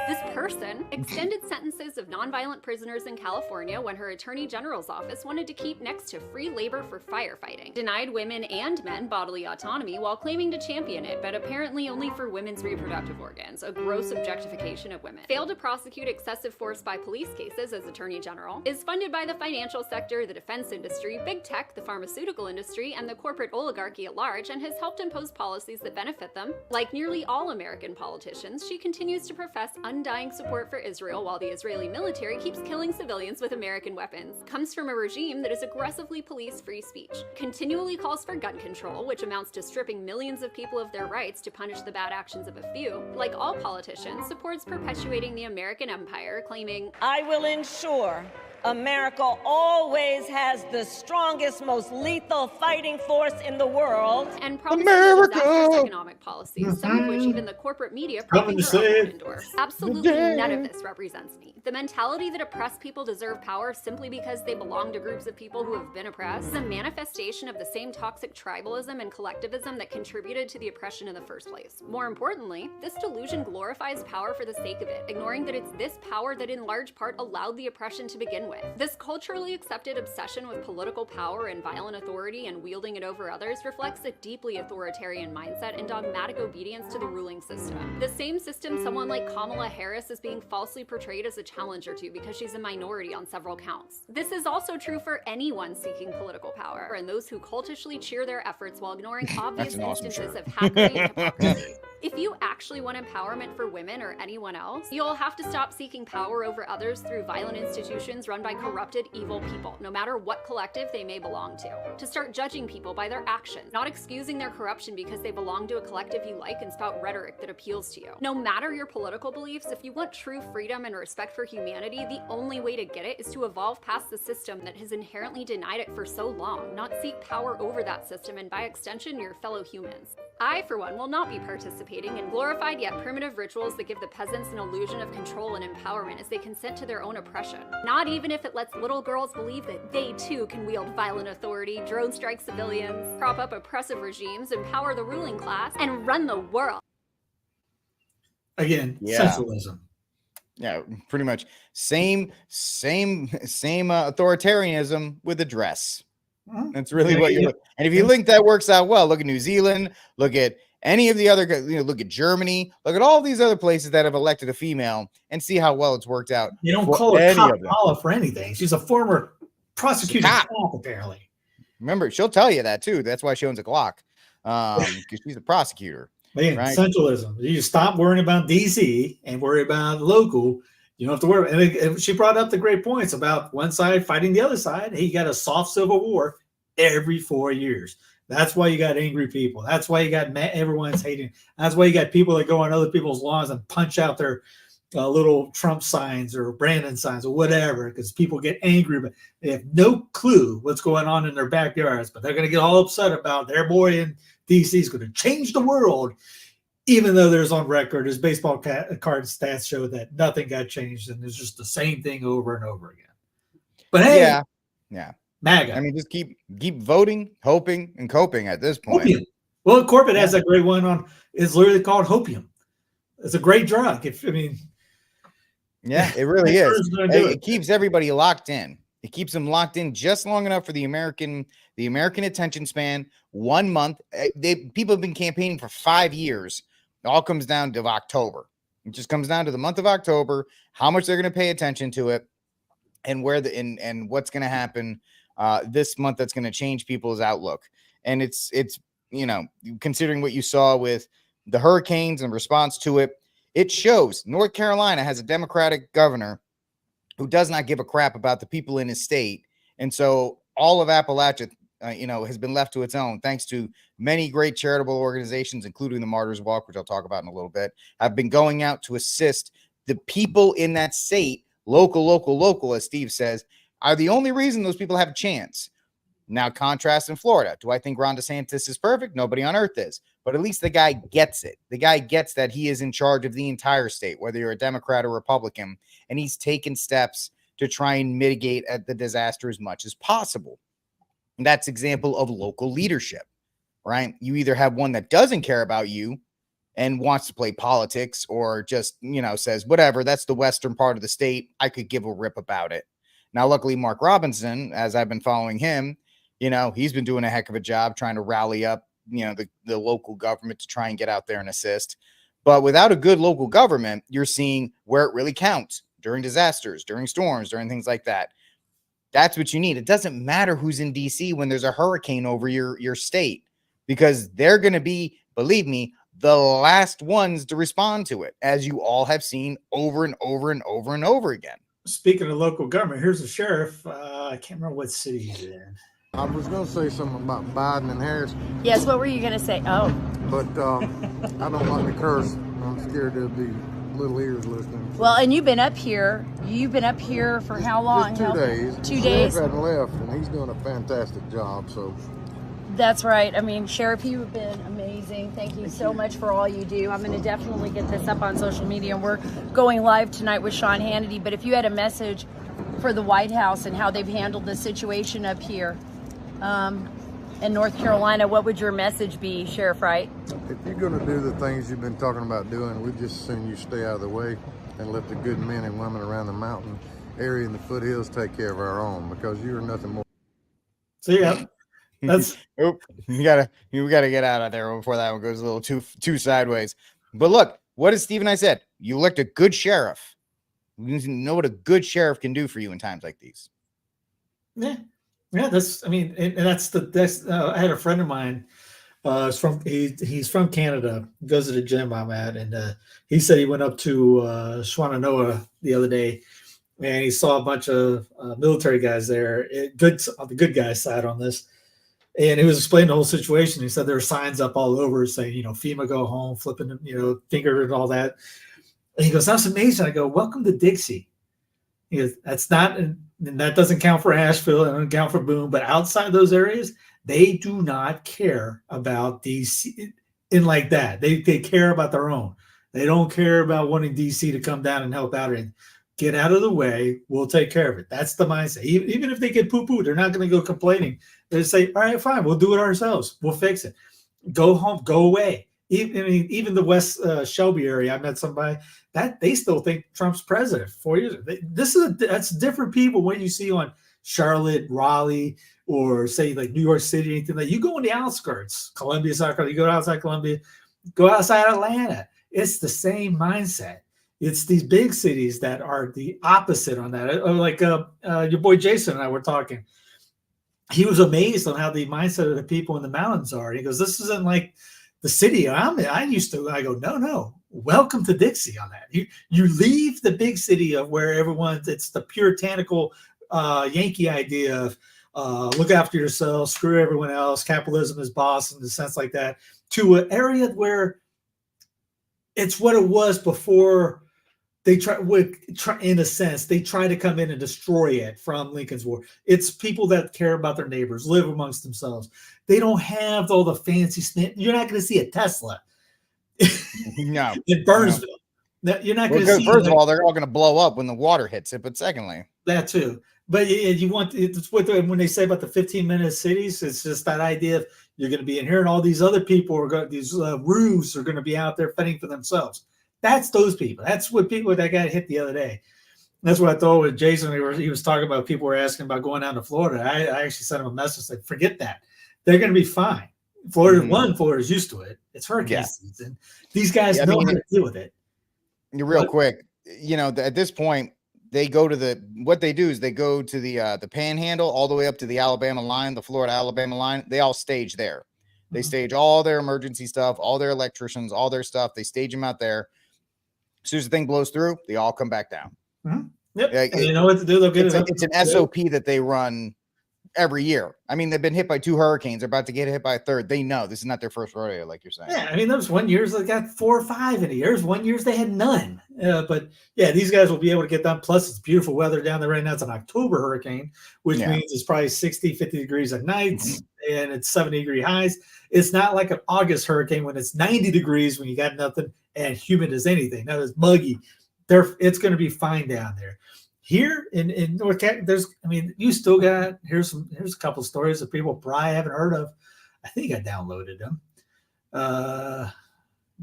This person extended sentences of nonviolent prisoners in California when her attorney general's office wanted to keep next to free labor for firefighting, denied women and men bodily autonomy while claiming to champion it, but apparently only for women's reproductive organs, a gross objectification of women. Failed to prosecute excessive force by police cases as attorney general, is funded by the financial sector, the defense industry, big tech, the pharmaceutical industry, and the corporate oligarchy at large, and has helped impose policies that benefit them. Like nearly all American politicians, she continues to profess undying support for Israel while the Israeli military keeps killing civilians with American weapons. Comes from a regime that is aggressively police free speech, continually calls for gun control, which amounts to stripping millions of people of their rights to punish the bad actions of a few. Like all politicians, supports perpetuating the American empire, claiming, I will ensure America always has the strongest, most lethal fighting force in the world. And promises disastrous economic policies, some of which even the corporate media probably endorse. Absolutely none of this represents me. The mentality that oppressed people deserve power simply because they belong to groups of people who have been oppressed is a manifestation of the same toxic tribalism and collectivism that contributed to the oppression in the first place. More importantly, this delusion glorifies power for the sake of it, ignoring that it's this power that in large part allowed the oppression to begin with. This culturally accepted obsession with political power and violent authority and wielding it over others reflects a deeply authoritarian mindset and dogmatic obedience to the ruling system. The same system someone like Kamala Harris is being falsely portrayed as a challenger to because she's a minority on several counts. This is also true for anyone seeking political power and those who cultishly cheer their efforts while ignoring obvious instances of hackery and hypocrisy. If you actually want empowerment for women or anyone else, you'll have to stop seeking power over others through violent institutions run by corrupted, evil people, no matter what collective they may belong to start judging people by their actions, not excusing their corruption because they belong to a collective you like and spout rhetoric that appeals to you. No matter your political beliefs, if you want true freedom and respect for humanity, the only way to get it is to evolve past the system that has inherently denied it for so long, not seek power over that system and by extension your fellow humans. I, for one, will not be participating in glorified yet primitive rituals that give the peasants an illusion of control and empowerment as they consent to their own oppression. Not even if it lets little girls believe that they too can wield violent authority, drone strike civilians, prop up oppressive regimes, empower the ruling class, and run the world. Again, centralism. Yeah, pretty much same authoritarianism with a dress. That's really what you're. And if you think that works out well, look at New Zealand, look at any of the other, look at Germany, look at all these other places that have elected a female, and see how well it's worked out. You don't call her Kamala for anything. She's a former prosecuting cop, apparently. Remember, she'll tell you that too. That's why she owns a Glock, because she's a prosecutor. Man, right? Centralism. You stop worrying about DC and worry about local. You don't have to worry. And she brought up the great points about one side fighting the other side. He got a soft civil war every 4 years. That's why you got angry people. That's why you got everyone's hating. That's why you got people that go on other people's lawns and punch out their little Trump signs or Brandon signs or whatever, because people get angry, but they have no clue what's going on in their backyards. But they're going to get all upset about their boy in DC is going to change the world, even though there's on record, his baseball card stats show that nothing got changed and it's just the same thing over and over again. But hey, yeah. MAGA. I mean, just keep voting, hoping, and coping at this point. Hopium. Well, Corbett has a great one on. It's literally called hopium. It's a great drug. Yeah, it really is. It keeps everybody locked in. It keeps them locked in just long enough for the American attention span. 1 month. People have been campaigning for 5 years. It all comes down to October. It just comes down to the month of October, how much they're going to pay attention to it, and and what's going to happen this month that's going to change people's outlook. And it's considering what you saw with the hurricanes and response to it, it shows North Carolina has a Democratic governor who does not give a crap about the people in his state. And so all of Appalachia, has been left to its own, thanks to many great charitable organizations, including the Martyrs Walk, which I'll talk about in a little bit, have been going out to assist the people in that state, local, as Steve says, are the only reason those people have a chance. Now, contrast in Florida. Do I think Ron DeSantis is perfect? Nobody on earth is. But at least the guy gets it. The guy gets that he is in charge of the entire state, whether you're a Democrat or Republican, and he's taken steps to try and mitigate the disaster as much as possible. And that's example of local leadership, right? You either have one that doesn't care about you and wants to play politics, or just, says, whatever, that's the western part of the state. I could give a rip about it. Now, luckily, Mark Robinson, as I've been following him, he's been doing a heck of a job trying to rally up, the local government to try and get out there and assist. But without a good local government, you're seeing where it really counts during disasters, during storms, during things like that. That's what you need. It doesn't matter who's in DC when there's a hurricane over your state, because they're going to be, believe me, the last ones to respond to it, as you all have seen over and over and over and over again. Speaking of local government, here's the sheriff. I can't remember what city he's in. I was going to say something about Biden and Harris. Yes, what were you going to say? Oh. But I don't like to curse. I'm scared there'll be little ears listening. Well, and you've been up here. You've been up here for how long? Just 2 days. 2 days? Sheriff hadn't left, and he's doing a fantastic job, so. That's right. I mean, Sheriff, you have been amazing. Thank you so much for all you do. I'm going to definitely get this up on social media, and we're going live tonight with Sean Hannity. But if you had a message for the White House and how they've handled the situation up here in North Carolina, what would your message be, Sheriff Wright? If you're going to do the things you've been talking about doing, we just assume you stay out of the way and let the good men and women around the mountain area and the foothills take care of our own, because you're nothing more. So yeah, that's we gotta get out of there before that one goes a little too sideways. But look, what did Steve and I said? You elect a good sheriff. You know what a good sheriff can do for you in times like these. Yeah. That's. I mean, and that's. I had a friend of mine. He's from Canada. Goes to the gym I'm at, and he said he went up to Shawanoa the other day, and he saw a bunch of military guys there. On the good guy side on this, and he was explaining the whole situation. He said there were signs up all over saying, FEMA go home, flipping, finger and all that. And he goes, "That's amazing." I go, "Welcome to Dixie." He goes, "That's not." And that doesn't count for Asheville, and doesn't count for Boone, but outside those areas, they do not care about DC in like that. They care about their own. They don't care about wanting DC to come down and help out. And get out of the way. We'll take care of it. That's the mindset. Even if they get poo-pooed, they're not going to go complaining. They say, "All right, fine. We'll do it ourselves. We'll fix it. Go home. Go away." Even the West Shelby area, I met somebody that they still think Trump's president 4 years ago. That's different people when you see on Charlotte, Raleigh, or say like New York City, anything like you go in the outskirts, Columbia, South Carolina, you go outside Columbia, go outside Atlanta. It's the same mindset. It's these big cities that are the opposite on that. Like your boy Jason and I were talking. He was amazed on how the mindset of the people in the mountains are. He goes, "This isn't like the city I'm in. I go, no. Welcome to Dixie on that. You leave the big city of where it's the puritanical Yankee idea of look after yourself, screw everyone else, capitalism is boss in the sense like that, to an area where it's what it was before they try in a sense, they try to come in and destroy it from Lincoln's War. It's people that care about their neighbors, live amongst themselves. They don't have all the fancy stuff. You're not going to see a Tesla no, in Burnsville. No. You're not going to see. First of all, they're all going to blow up when the water hits it. But secondly, that too. But you want it's when they say about the 15-minute cities, it's just that idea of you're going to be in here, and all these other people are going. These roofs are going to be out there fending for themselves. That's those people. That's what people that got hit the other day. That's what I thought with Jason. He was talking about people were asking about going down to Florida. I actually sent him a message like, forget that. They're going to be fine. Florida's used to it. It's hurricane season. These guys know how to deal with it. Real quick, at this point, they go to what they do is they go to the Panhandle all the way up to the Alabama line, the Florida-Alabama line. They all stage there. They stage all their emergency stuff, all their electricians, all their stuff. They stage them out there. As soon as the thing blows through, they all come back down. Yep. And you know what to do. They'll get it's an SOP that they run every year. I mean, they've been hit by 2 hurricanes. They're about to get hit by a third. They know this is not their first rodeo, like you're saying. Yeah, I mean, there was one years they got 4 or 5 in a year. There's one years they had none. But yeah, these guys will be able to get done. Plus, it's beautiful weather down there right now. It's an October hurricane, which means it's probably 60, 50 degrees at nights and it's 70-degree highs. It's not like an August hurricane when it's 90 degrees when you got nothing and humid as anything. Now it's muggy. It's going to be fine down there. Here in North Carolina, you still got here's a couple of stories that people probably haven't heard of. I think I downloaded them.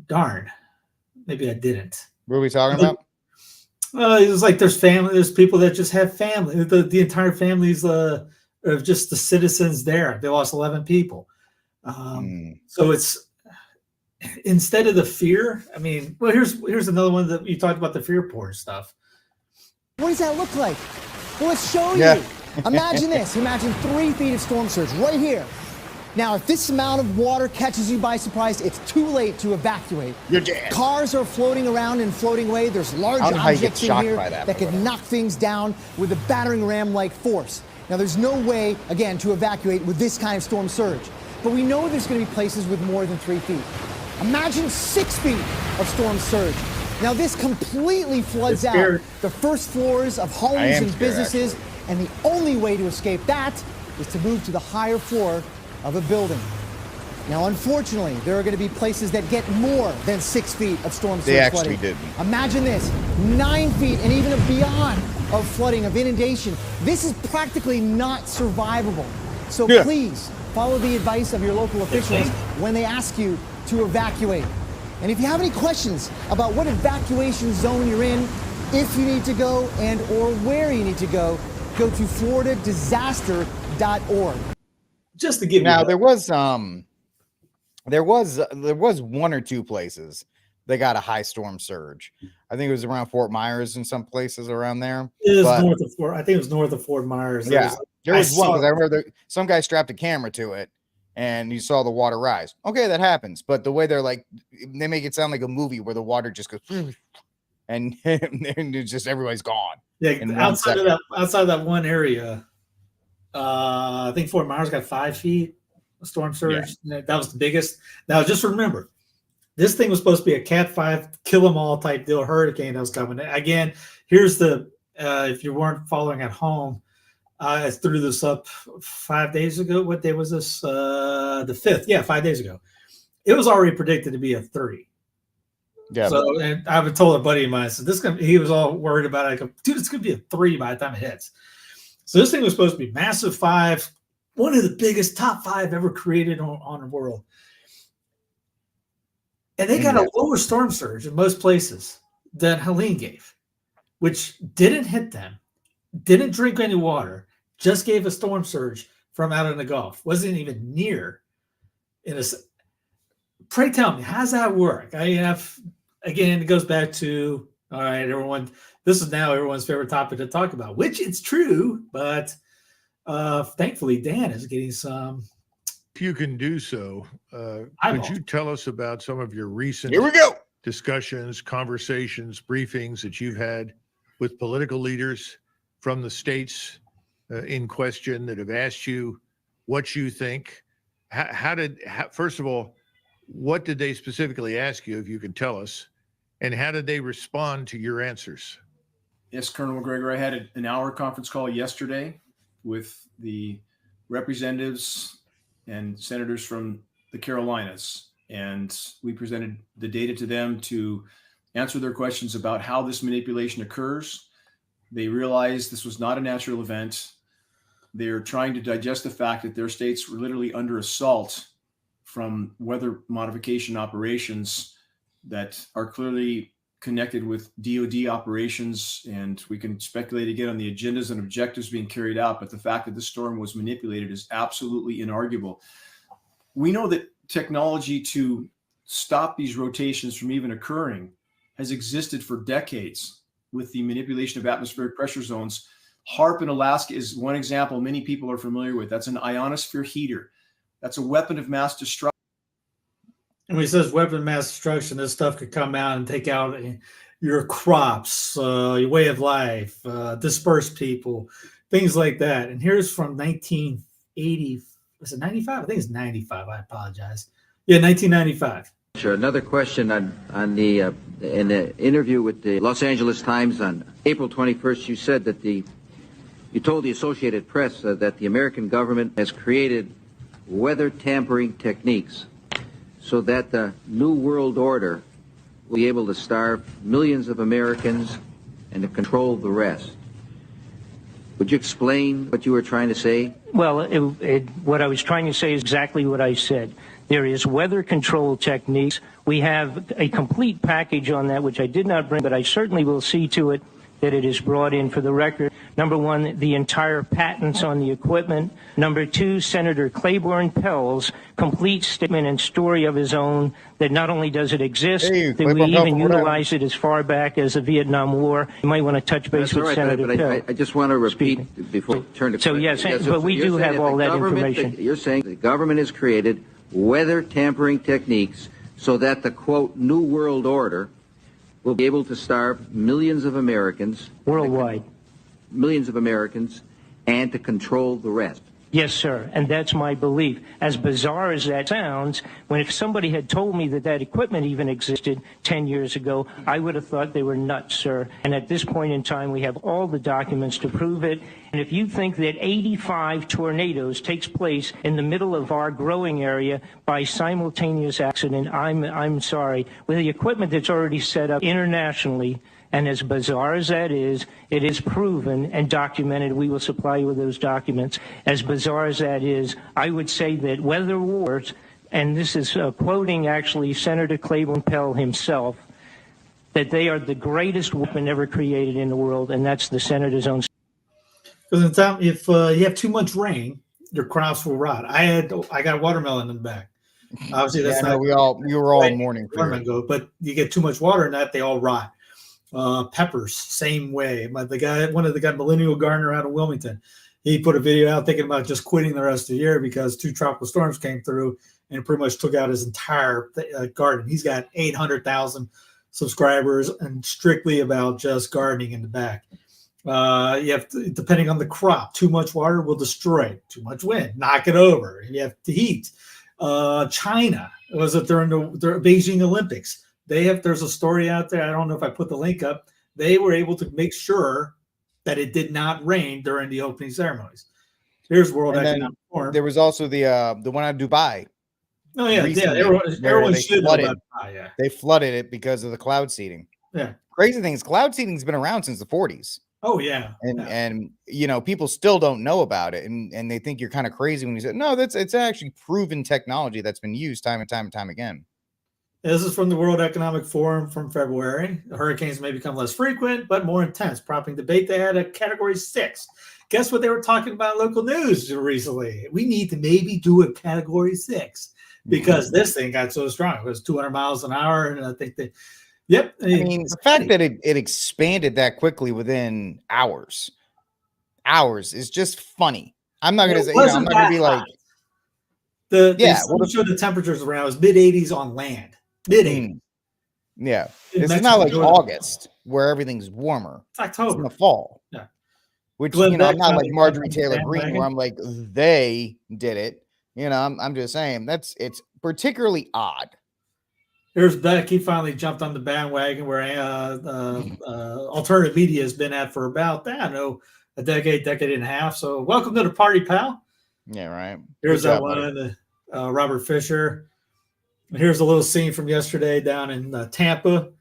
Darn, maybe I didn't. What are we talking about? It was like there's people that just have family. The entire families of just the citizens there. They lost 11 people. So it's instead of the fear. I mean, well, here's another one that you talked about, the fear porn stuff. What does that look like? Well, let's show you. Imagine this. Imagine 3 feet of storm surge right here. Now, if this amount of water catches you by surprise, it's too late to evacuate. You're dead. Cars are floating around and floating away. There's large objects in here that could knock things down with a battering ram-like force. Now, there's no way, again, to evacuate with this kind of storm surge. But we know there's going to be places with more than 3 feet. Imagine 6 feet of storm surge. Now, this completely floods out the first floors of homes and businesses, and the only way to escape that is to move to the higher floor of a building. Now, unfortunately, there are going to be places that get more than 6 feet of storm surge flooding. They actually didn't. Imagine this, 9 feet and even beyond of flooding, of inundation. This is practically not survivable. So please follow the advice of your local officials when they ask you to evacuate. And if you have any questions about what evacuation zone you're in, if you need to go and or where you need to go to floridadisaster.org. Just to give you there was 1 or 2 places they got a high storm surge. I think it was around Fort Myers and some places around there. It was north of Fort. I think it was north of Fort Myers. There was one because I remember some guy strapped a camera to it and you saw the water rise. Okay, that happens, but the way they make it sound like a movie where the water just goes and it's just everybody's gone. Yeah, outside of that one area, I think Fort Myers got 5 feet of storm surge. Yeah. That was the biggest. Now, just remember, this thing was supposed to be a Cat 5 kill 'em all type deal hurricane that was coming. Again, here's the if you weren't following at home, I threw this up 5 days ago. What day was this? The 5th. Yeah, 5 days ago. It was already predicted to be a 3. Yeah. So, and I told a buddy of mine, so he was all worried about it. I go, dude, it's going to be a 3 by the time it hits. So this thing was supposed to be massive 5, one of the biggest top 5 ever created on the world. And they got a lower storm surge in most places than Helene gave, which didn't hit them, didn't drink any water, just gave a storm surge from out in the Gulf. Wasn't even near. Pray tell me, how's that work? Again, it goes back to, all right, everyone, this is now everyone's favorite topic to talk about, which it's true, but thankfully Dan is getting some. If you can do so, could you tell us about some of your recent discussions, conversations, briefings that you've had with political leaders from the states in question that have asked you what you think? First of all, what did they specifically ask you, if you can tell us, and how did they respond to your answers? Yes, Colonel McGregor, I had an hour conference call yesterday with the representatives and senators from the Carolinas, and we presented the data to them to answer their questions about how this manipulation occurs. They realized this was not a natural event. They're trying to digest the fact that their states were literally under assault from weather modification operations that are clearly connected with DoD operations, and we can speculate again on the agendas and objectives being carried out, but the fact that the storm was manipulated is absolutely inarguable. We know that technology to stop these rotations from even occurring has existed for decades with the manipulation of atmospheric pressure zones. HAARP in Alaska is one example many people are familiar with. That's an ionosphere heater. That's a weapon of mass destruction. And when he says weapon of mass destruction, this stuff could come out and take out your crops, your way of life, disperse people, things like that. And here's from 1980. Was it 95? I think it's 95. I apologize. Yeah, 1995. Sure. Another question on the in the interview with the Los Angeles Times on April 21st, you said that you told the Associated Press that the American government has created weather tampering techniques so that the New World Order will be able to starve millions of Americans and to control the rest. Would you explain what you were trying to say? Well, what I was trying to say is exactly what I said. There is weather control techniques. We have a complete package on that, which I did not bring, but I certainly will see to it that it is brought in for the record. Number one, the entire patents on the equipment. Number two, Senator Claiborne Pell's complete statement and story of his own that not only does it exist, that we even utilize it as far back as the Vietnam War. You might want to touch base with Senator Pell. I just want to repeat before we turn to So yes, but we do have all that information. You're saying the government has created weather tampering techniques so that the, quote, New World Order will be able to starve millions of Americans. Worldwide. Millions of Americans, and to control the rest. Yes, sir, and that's my belief. As bizarre as that sounds, if somebody had told me that equipment even existed 10 years ago, I would have thought they were nuts, sir. And at this point in time, we have all the documents to prove it. And if you think that 85 tornadoes takes place in the middle of our growing area by simultaneous accident, I'm sorry. With the equipment that's already set up internationally, and as bizarre as that is, it is proven and documented. We will supply you with those documents. As bizarre as that is, I would say that weather wars, and this is quoting actually Senator Claiborne Pell himself, that they are the greatest weapon ever created in the world, and that's the senator's own. Because if you have too much rain, your crops will rot. I got watermelon in the back. Obviously, that's not. We were all mourning for it. But you get too much water in that, they all rot. Peppers, same way. One of the guy, Millennial Gardener out of Wilmington, he put a video out thinking about just quitting the rest of the year because 2 tropical storms came through and pretty much took out his entire garden. He's got 800,000 subscribers and strictly about just gardening in the back. You have to, depending on the crop, too much water will destroy it. Too much wind, knock it over. You have the heat. China, was it during the Beijing Olympics? There's a story out there. I don't know if I put the link up. They were able to make sure that it did not rain during the opening ceremonies. Here's World Economic Forum. There was also the one out of Dubai. Oh yeah, everyone should know about Dubai. Yeah, they flooded it because of the cloud seeding. Yeah, crazy thing is cloud seeding's been around since the 40s. Oh yeah, and people still don't know about it, and they think you're kind of crazy when you say no. It's actually proven technology that's been used time and time again. This is from the World Economic Forum from February. The hurricanes may become less frequent, but more intense, prompting debate. They had a Category 6. Guess what they were talking about in local news recently? We need to maybe do a Category 6 because this thing got so strong. It was 200 miles an hour, and I think that, yep. I mean, the fact that it expanded that quickly within hours is just funny. I'm not going to say, I'm not going to be like, we'll show the temperatures around. It was mid-80s on land. Mid-80s. Yeah. It's not like August where everything's warmer. It's October. It's in the fall. Yeah. Which, I'm not like Marjorie Taylor Greene where I'm like, they did it. I'm just saying it's particularly odd. Here's Beck. He finally jumped on the bandwagon where alternative media has been at for about, a decade and a half. So welcome to the party, pal. Yeah, right. Here's that one, Robert Fisher. Here's a little scene from yesterday down in Tampa.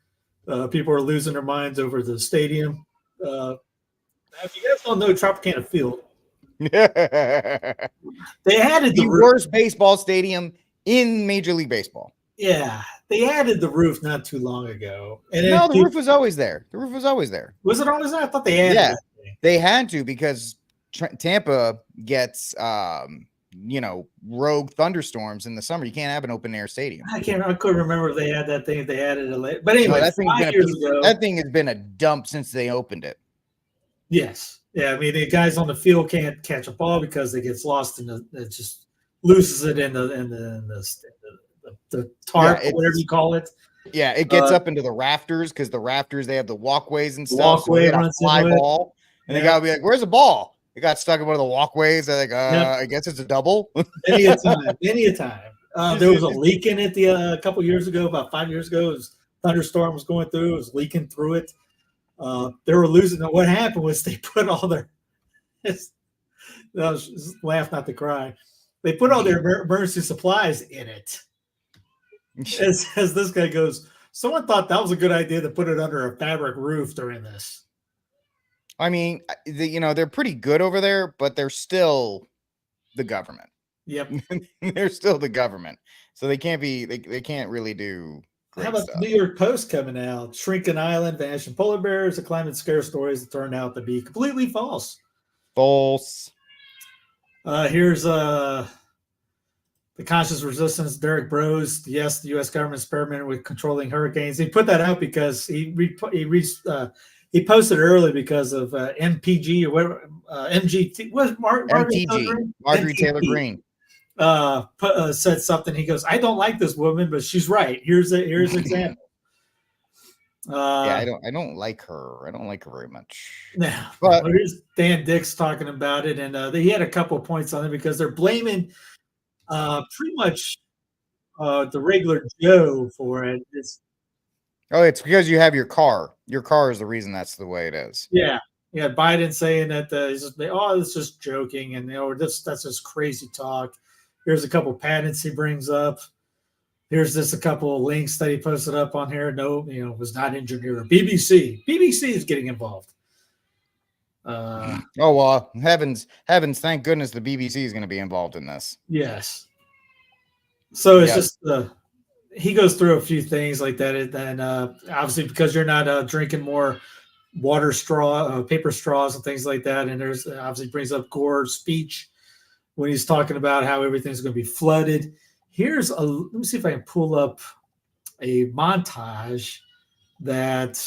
People are losing their minds over the stadium. If you guys don't know Tropicana Field, they added the worst baseball stadium in Major League Baseball. Yeah, they added the roof not too long ago. And no, the roof was always there. The roof was always there. Was it always there? I thought they added it. They had to because Tampa gets rogue thunderstorms in the summer. You can't have an open air stadium. I couldn't remember if they had that thing. If they added it late, but anyway, that thing has been a dump since they opened it. Yes, yeah. I mean, the guys on the field can't catch a ball because it gets lost in it just loses it in the tarp, whatever you call it. Yeah, it gets up into the rafters because the rafters they have the walkways and stuff. So they got a fly ball, and they gotta be like, "Where's the ball?" It got stuck in one of the walkways. They're like, Yep. I guess it's a double. Many a time. Many a time. There was a leak in it a couple years ago, about 5 years ago. It was, thunderstorm was going through. It was leaking through it. They were losing it. What happened was they put all their laugh not to cry. They put all their emergency supplies in it. As this guy goes, someone thought that was a good idea to put it under a fabric roof during this. I mean, they're pretty good over there, but they're still the government. Yep. They're still the government. So they can't be, they can't really do great How about stuff. the New York Post coming out? Shrinking island, vanishing polar bears, the climate scare stories that turned out to be completely false. False. Here's the conscious resistance, Derek Bros. Yes, the U.S. government experimented with controlling hurricanes. He put that out because he posted early because of MPG or whatever, MGT. What MTG, Marjorie Taylor Greene. Said something. He goes, I don't like this woman, but she's right. Here's an example. Yeah, I don't like her. I don't like her very much. Yeah, but here's Dan Dix talking about it, and he had a couple of points on it because they're blaming pretty much the regular Joe for it. It's because you have your car. Your car is the reason that's the way it is. Yeah. Biden saying that it's just joking, and that's just crazy talk. Here's a couple patents he brings up. Here's just a couple of links that he posted up on here. No, was not engineered. BBC is getting involved. Heavens! Thank goodness the BBC is going to be involved in this. Yes. So it's just he goes through a few things like that, and obviously because you're not drinking more water paper straws and things like that, and there's obviously brings up Gore's speech when he's talking about how everything's going to be flooded. Let me see if I can pull up a montage that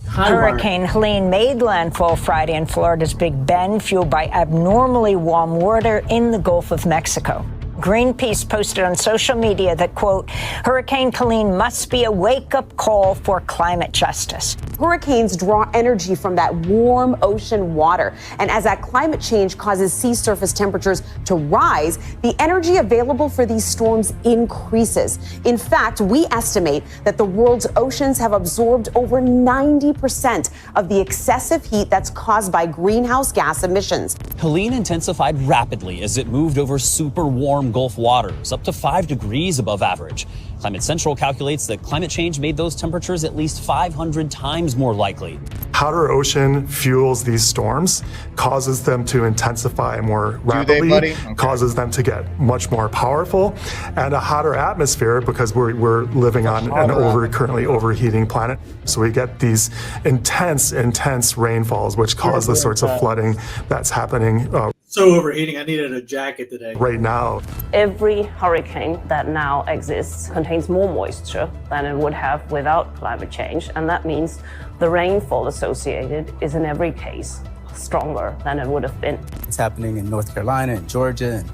Hurricane Helene made landfall Friday in Florida's Big Bend, fueled by abnormally warm water in the Gulf of Mexico. Greenpeace posted on social media that, quote, Hurricane Helene must be a wake-up call for climate justice. Hurricanes draw energy from that warm ocean water. And as that climate change causes sea surface temperatures to rise, the energy available for these storms increases. In fact, we estimate that the world's oceans have absorbed over 90% of the excessive heat that's caused by greenhouse gas emissions. Helene intensified rapidly as it moved over super warm Gulf waters, up to 5 degrees above average. Climate Central calculates that climate change made those temperatures at least 500 times more likely. Hotter ocean fuels these storms, causes them to intensify more rapidly, causes them to get much more powerful, and a hotter atmosphere because we're living on an currently overheating planet. So we get these intense rainfalls, which cause the sorts of flooding that's happening. So overheating, I needed a jacket today. Right now. Every hurricane that now exists contains more moisture than it would have without climate change. And that means the rainfall associated is in every case stronger than it would have been. It's happening in North Carolina and Georgia. And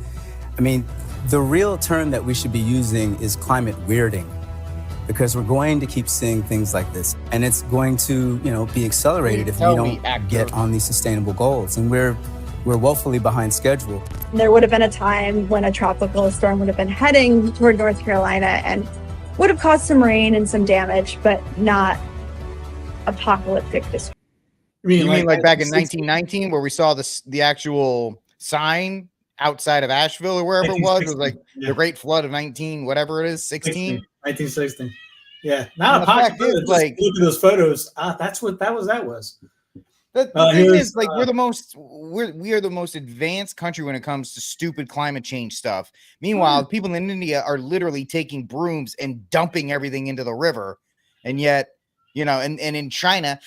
I mean, the real term that we should be using is climate weirding, because we're going to keep seeing things like this. And it's going to, be accelerated if we don't get on these sustainable goals. And we're woefully behind schedule. There would have been a time when a tropical storm would have been heading toward North Carolina and would have caused some rain and some damage, but not apocalyptic destruction. You mean like back in 1919 where we saw the actual sign outside of Asheville or wherever it was? It was like the Great Flood of 1916. Yeah, not apocalyptic. Like, look at those photos. That's what that was. The thing is, like, we are the most advanced country when it comes to stupid climate change stuff. Meanwhile, people in India are literally taking brooms and dumping everything into the river. And yet, and in China,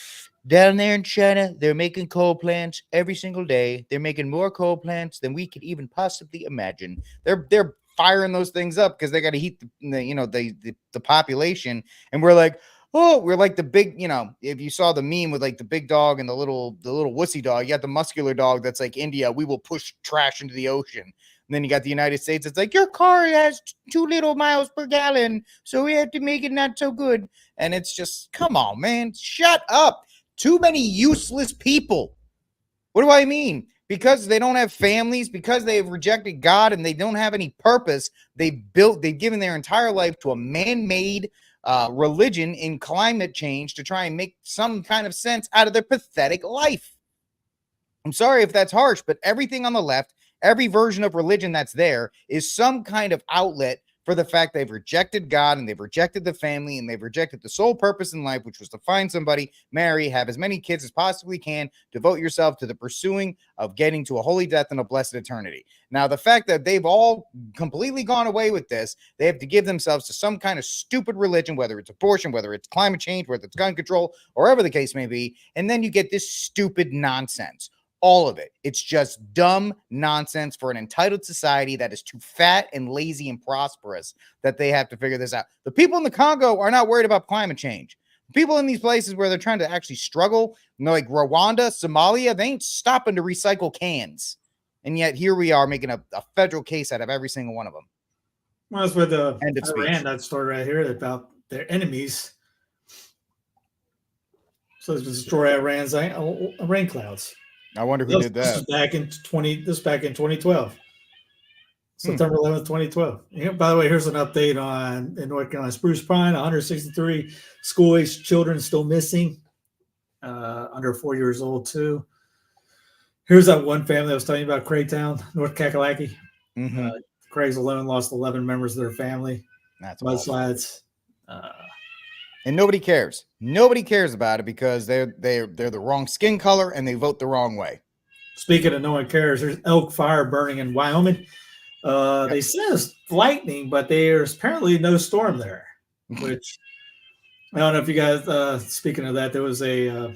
down there in China, they're making coal plants every single day. They're making more coal plants than we could even possibly imagine. They're firing those things up because they got to heat the population. And we're like, we're like the big, if you saw the meme with like the big dog and the little wussy dog, you got the muscular dog that's like India, we will push trash into the ocean. And then you got the United States, it's like your car has 2 little miles per gallon, so we have to make it not so good. And it's just, come on, man, shut up. Too many useless people What do I mean? Because they don't have families, because they have rejected God and they don't have any purpose, they've given their entire life to a man-made religion in climate change to try and make some kind of sense out of their pathetic life. I'm sorry if that's harsh, but everything on the left, every version of religion that's there is some kind of outlet for the fact they've rejected God and they've rejected the family and they've rejected the sole purpose in life, which was to find somebody, marry, have as many kids as possibly can, devote yourself to the pursuing of getting to a holy death and a blessed eternity. Now, the fact that they've all completely gone away with this, they have to give themselves to some kind of stupid religion, whether it's abortion, whether it's climate change, whether it's gun control, or whatever the case may be, and then you get this stupid nonsense. All of it. It's just dumb nonsense for an entitled society that is too fat and lazy and prosperous that they have to figure this out. The people in the Congo are not worried about climate change. People in these places where they're trying to actually struggle, like Rwanda, Somalia, they ain't stopping to recycle cans. And yet here we are making a federal case out of every single one of them. Well, that's where the Iran, that story right here about their enemies. So it's to destroy Iran's rain clouds. I wonder who did that. This is back in 2012. September 11th, 2012. Yeah, by the way, here's an update in North Carolina. Spruce Pine, 163 school-aged children still missing, under 4 years old too. Here's that one family I was telling you about, Craytown, North Kakalaki. Craigs alone lost 11 members of their family. That's mudslides. And nobody cares. Nobody cares about it because they're the wrong skin color and they vote the wrong way. Speaking of no one cares, there's elk fire burning in Wyoming. They said it's lightning, but there's apparently no storm there. Which I don't know if you guys. Speaking of that, there was a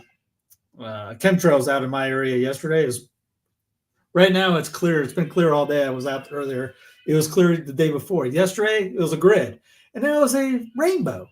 chemtrails out in my area yesterday. Right now it's clear. It's been clear all day. I was out earlier. It was clear the day before. Yesterday it was a grid, and there was a rainbow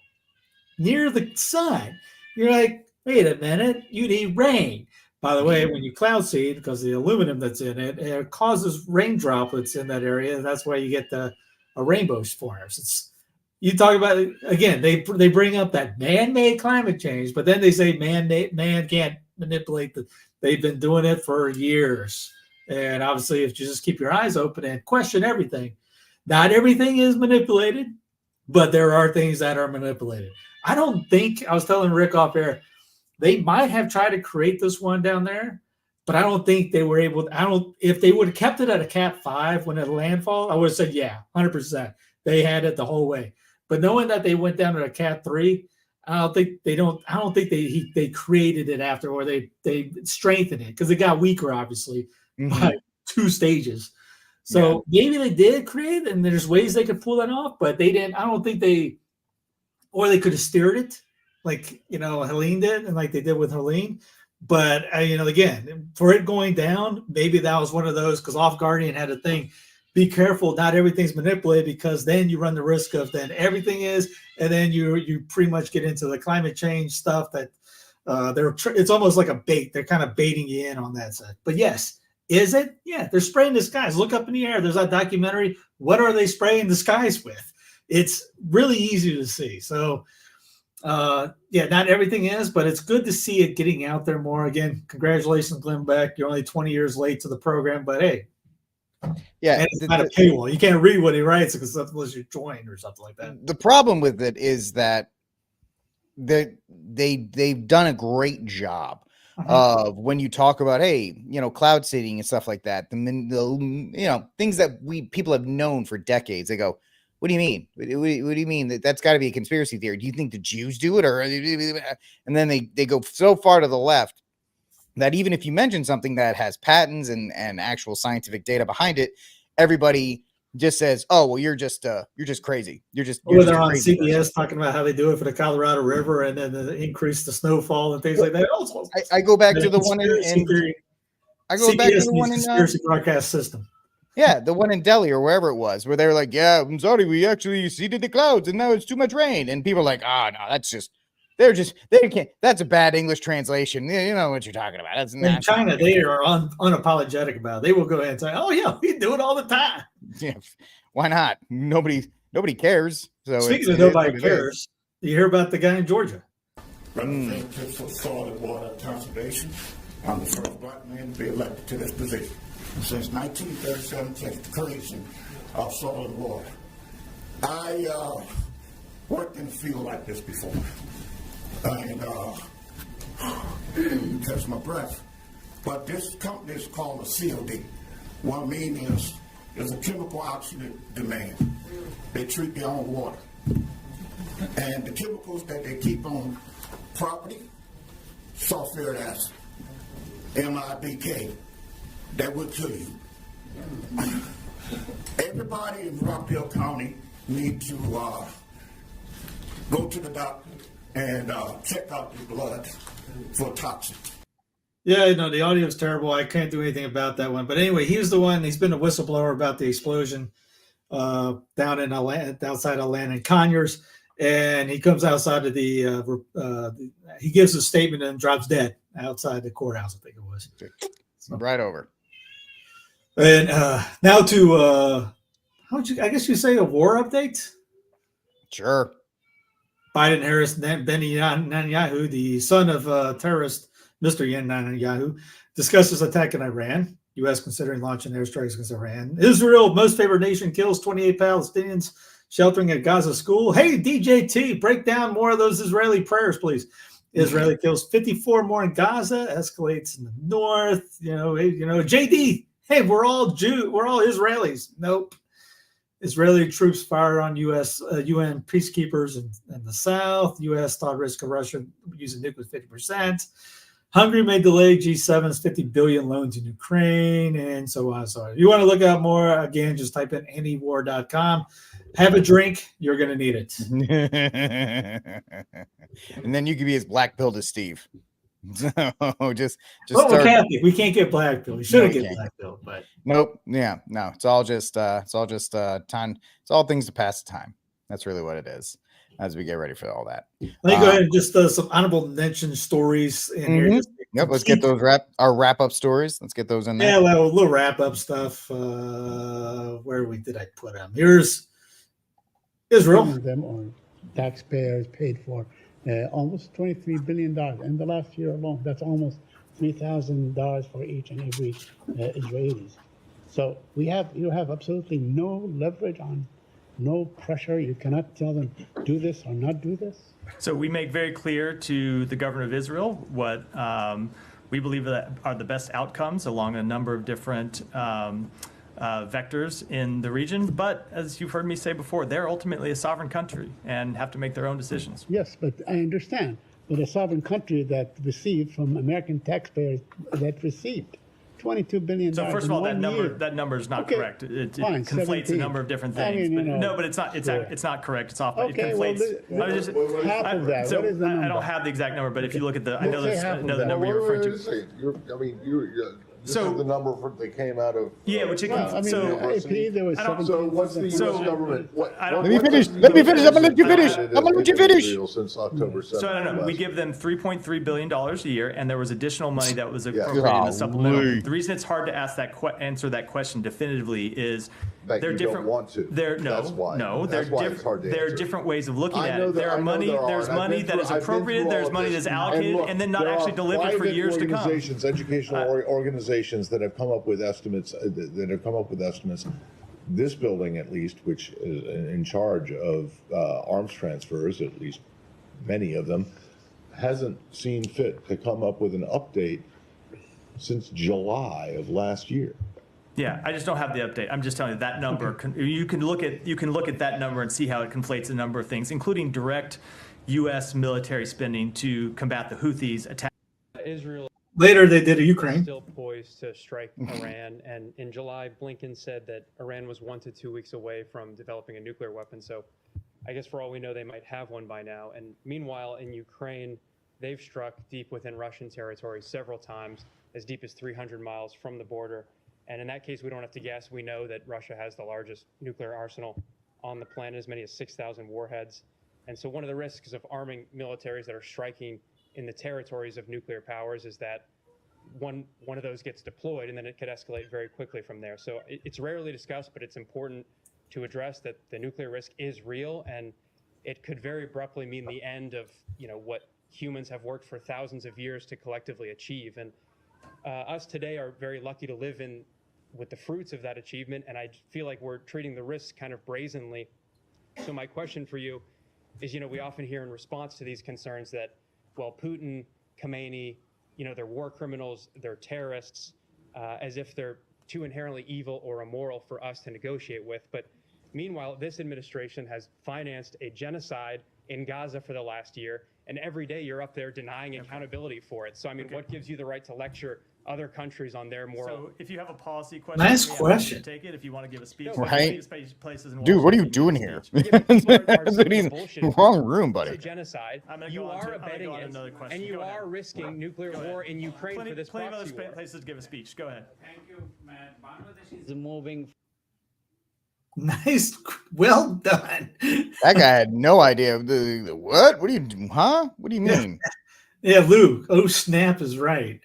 near the sun. You're like, wait a minute, you need rain. By the way, when you cloud seed, because the aluminum that's in it, it causes rain droplets in that area. And that's why you get a rainbow forms. You talk about, again, they bring up that man-made climate change, but then they say man can't manipulate they've been doing it for years. And obviously, if you just keep your eyes open and question everything, not everything is manipulated, but there are things that are manipulated. I don't think, I was telling Rick off air, they might have tried to create this one down there, but I don't think they were able to, if they would have kept it at a Cat 5 when it landfall, I would have said, yeah, 100%. They had it the whole way. But knowing that they went down to a Cat 3, I don't think they created it after, or they strengthened it, because it got weaker, obviously, by 2 stages. So maybe they did create it, and there's ways they could pull that off, but they didn't. I don't think they could have steered it like, Helene did, and like they did with Helene. But, again, for it going down, maybe that was one of those, because Off Guardian had a thing, be careful, not everything's manipulated, because then you run the risk of then everything is, and then you pretty much get into the climate change stuff that it's almost like a bait. They're kind of baiting you in on that side. But yes, is it? Yeah, they're spraying the skies. Look up in the air. There's that documentary. What are they spraying the skies with? It's really easy to see. So, not everything is, but it's good to see it getting out there more. Again, congratulations, Glenn Beck. You're only 20 years late to the program, but hey. Yeah, and it's not a paywall. You can't read what he writes unless you join or something like that. The problem with it is that they've done a great job of, when you talk about, hey, cloud seeding and stuff like that, the things that people have known for decades. They go, what do you mean? What do you mean? That's got to be a conspiracy theory. Do you think the Jews do it? And then they go so far to the left that even if you mention something that has patents and actual scientific data behind it, everybody just says, "Oh, well, you're just crazy. You're just." They're on CBS talking about how they do it for the Colorado River and then increase the snowfall and things like that. I go back to the one in. I go back to the one in conspiracy broadcast system. Yeah, the one in Delhi or wherever it was, where they were like, "Yeah, I'm sorry, we actually seeded the clouds, and now it's too much rain." And people are like, "Oh no, that's just." They can't. That's a bad English translation. You know what you're talking about. That's in China. They are unapologetic about it. They will go ahead and say, "Oh yeah, we do it all the time." Yeah, why not? Nobody cares. So speaking of nobody cares, you hear about the guy in Georgia. Representative for Soil and Water Conservation I'm the first black man to be elected to this position. Since 1937, since the creation of Soil and Water. I worked in a field like this before. And catch my breath. But this company is called a COD. What I mean is, there's a chemical oxidant demand. They treat their own water. And the chemicals that they keep on property, sulfuric acid, MIBK, that will kill you. Everybody in Rockdale County need to go to the doctor and check out the blood for toxins. Yeah, no, the audio is terrible. I can't do anything about that one. But anyway, he's the one. He's been a whistleblower about the explosion down in outside Atlanta and Conyers, and he comes outside of he gives a statement and drops dead outside the courthouse. I think it was right over. And now to I guess you say a war update. Sure. Biden, Harris, Benny Netanyahu, the son of terrorist Mr. Netanyahu, discusses attack in Iran. U.S. considering launching airstrikes against Iran. Israel, most favored nation, kills 28 Palestinians sheltering at Gaza school. Hey, DJT, break down more of those Israeli prayers, please. Israeli kills 54 more in Gaza, escalates in the north. JD, hey, we're all Israelis. Nope. Israeli troops fire on UN peacekeepers in the south. U.S. thought risk of Russia using nuclear 50%. Hungary may delay G7's $50 billion loans in Ukraine, and so on. So if you want to look out more, again, just type in antywar.com. Have a drink. You're going to need it. And then you can be as black pilled as Steve. So just well, we can't get black pilled. We shouldn't get black pilled, but nope. Yeah, no. It's all just time. It's all things to pass the time. That's really what it is. As we get ready for all that, let me go ahead and just some honorable mention stories in here. Yep, let's get those wrap up stories. Let's get those in there. Yeah, a little wrap up stuff. Where did I put them? Here's Israel. Some of them are taxpayers paid for almost $23 billion in the last year alone. That's almost $3,000 for each and every Israelis. So you have absolutely no leverage on. No pressure. You cannot tell them do this or not do this. So we make very clear to the government of Israel what we believe that are the best outcomes along a number of different vectors in the region. But as you've heard me say before, they're ultimately a sovereign country and have to make their own decisions. Yes, but I understand. But a sovereign country that received from American taxpayers that received $22 billion. So first of all, that number is not correct. It conflates 17. A number of different things. No, but it's not. It's not correct. It's off. Okay, it conflates. Well, half of that. So what is the number? I don't have the exact number, but if you look at I know the number you're referring to. This is the number that came out of. Yeah, which it can. there was so what's the U.S. government? Let me finish. I'm gonna let you finish. Since October 7th. So I don't know. We give them $3.3 billion a year, and there was additional money that was appropriated in the supplemental. The reason it's hard to answer that question definitively is they're different. Don't want to. That's why. No, that's why it's hard to there are different ways of looking at it. There's money that is appropriated. There's money that's allocated, and then not actually delivered for years to come. Educational organizations that have come up with estimates. This building, at least, which is in charge of arms transfers, at least many of them, hasn't seen fit to come up with an update since July of last year. Yeah, I just don't have the update. I'm just telling you that number. You can look at that number and see how it conflates a number of things, including direct U.S. military spending to combat the Houthis attack. Israel. Later, they did a Ukraine. Still poised to strike Iran, and in July, Blinken said that Iran was 1 to 2 weeks away from developing a nuclear weapon. So, I guess for all we know, they might have one by now. And meanwhile, in Ukraine, they've struck deep within Russian territory several times, as deep as 300 miles from the border. And in that case, we don't have to guess. We know that Russia has the largest nuclear arsenal on the planet, as many as 6,000 warheads. And so one of the risks of arming militaries that are striking in the territories of nuclear powers is that one of those gets deployed, and then it could escalate very quickly from there. So it's rarely discussed, but it's important to address that the nuclear risk is real, and it could very abruptly mean the end of what humans have worked for thousands of years to collectively achieve. And us today are very lucky to live with the fruits of that achievement, and I feel like we're treating the risks kind of brazenly. So my question for you is, we often hear in response to these concerns that, well, Putin, Khomeini, they're war criminals, they're terrorists, as if they're too inherently evil or immoral for us to negotiate with. But meanwhile, this administration has financed a genocide in Gaza for the last year, and every day you're up there denying accountability for it. So, I mean, what gives you the right to lecture other countries on their moral? So, if you have a policy question, nice question. Take it. If you want to give a speech, right? Places Dude, what are you doing here? Wrong room, buddy. Genocide. You are abetting it, and you are risking nuclear war in Ukraine for this proxy war. Plenty of other places to give a speech. Go ahead. Thank you, Matt. Bangladesh is moving. Nice, well done. That guy had no idea. What? What do you do? Huh? What do you mean? Yeah, Lou. Oh, snap is right.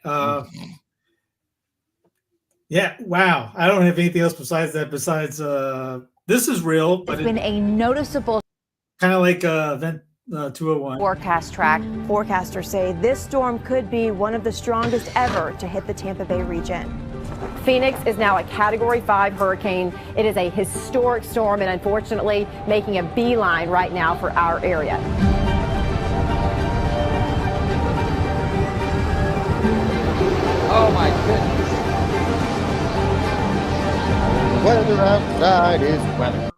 Yeah, wow. I don't have anything else besides that. Besides, this is real, but it's been a noticeable kind of like event 201 forecast track. Forecasters say this storm could be one of the strongest ever to hit the Tampa Bay region. Phoenix is now a Category 5 hurricane. It is a historic storm and unfortunately making a beeline right now for our area. Oh my goodness. Weather outside is weather.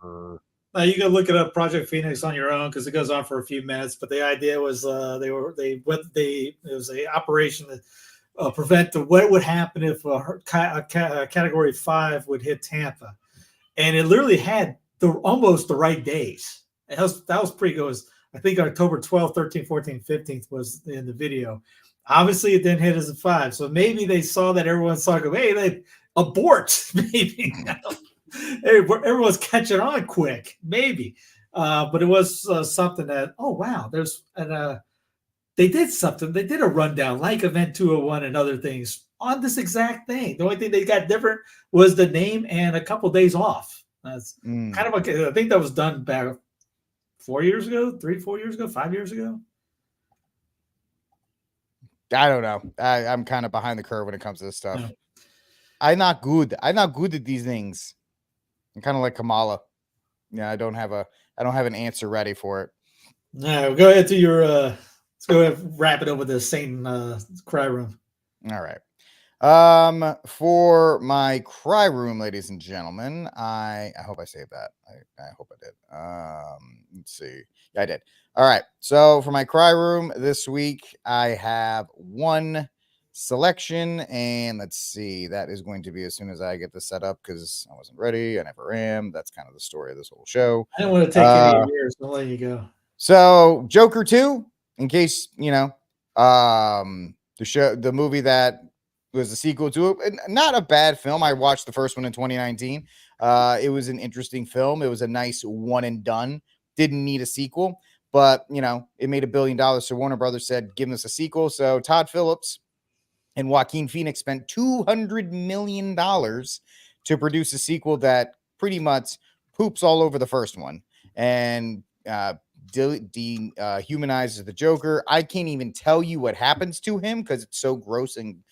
You can look it up, Project Phoenix, on your own because it goes on for a few minutes. But the idea was it was a operation that prevent what would happen if a Category 5 would hit Tampa, and it literally had almost the right days. That was pretty good. I think October 12th, 13th, 14th, 15th was in the video. Obviously, it didn't hit as a 5, so maybe they saw that everyone's talking. Hey, they abort. Maybe hey, everyone's catching on quick. Maybe, but it was something that. Oh wow, there's an. They did something. They did a rundown like Event 201 and other things on this exact thing. The only thing they got different was the name and a couple days off. That's kind of okay. I think that was done back 4 years ago, 4 years ago, 5 years ago. I don't know. I'm kind of behind the curve when it comes to this stuff. Yeah. I'm not good at these things. I'm kind of like Kamala. Yeah, I don't have an answer ready for it. No, go ahead to your let's go ahead and wrap it up with the same cry room. All right. For my cry room, ladies and gentlemen, I hope I saved that. I hope I did. Let's see. Yeah, I did. All right. So for my cry room this week, I have one selection, and let's see. That is going to be as soon as I get this set up because I wasn't ready. I never am. That's kind of the story of this whole show. I didn't want to take any of yours. I'll let you go. So Joker 2, in case you know, the movie that was the sequel to it, not a bad film. I watched the first one in 2019. It was an interesting film. It was a nice one and done. Didn't need a sequel, but you know, it made $1 billion. So Warner Brothers said, give us a sequel. So Todd Phillips and Joaquin Phoenix spent $200 million to produce a sequel that pretty much poops all over the first one and dehumanizes the Joker. I can't even tell you what happens to him because it's so gross and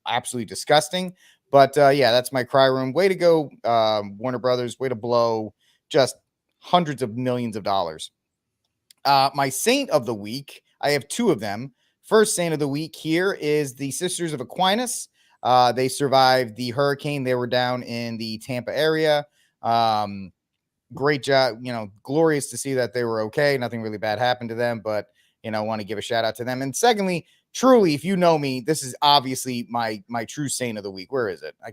absolutely disgusting. But yeah, that's my cry room. Way to go, Warner Brothers. Way to blow just hundreds of millions of dollars. My saint of the week, I have two of them. First saint of the week here is the Sisters of Aquinas. They survived the hurricane. They were down in the Tampa area. Great job. You know, glorious to see that they were okay. Nothing really bad happened to them, but, you know, want to give a shout out to them. And secondly, truly, if you know me, this is obviously my true saint of the week. Where is it? I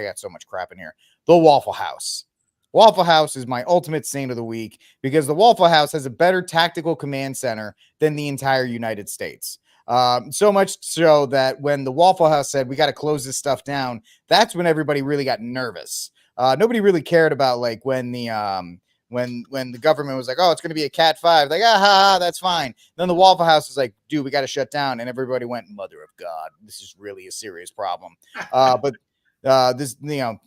got so much crap in here. The Waffle House. Waffle House is my ultimate saint of the week because the Waffle House has a better tactical command center than the entire United States. So much so that when the Waffle House said, we got to close this stuff down, that's when everybody really got nervous. Nobody really cared about like when the government was like, oh, it's going to be a Cat 5, like, that's fine. Then the Waffle House was like, dude, we got to shut down. And everybody went, mother of God, this is really a serious problem. But this, you know,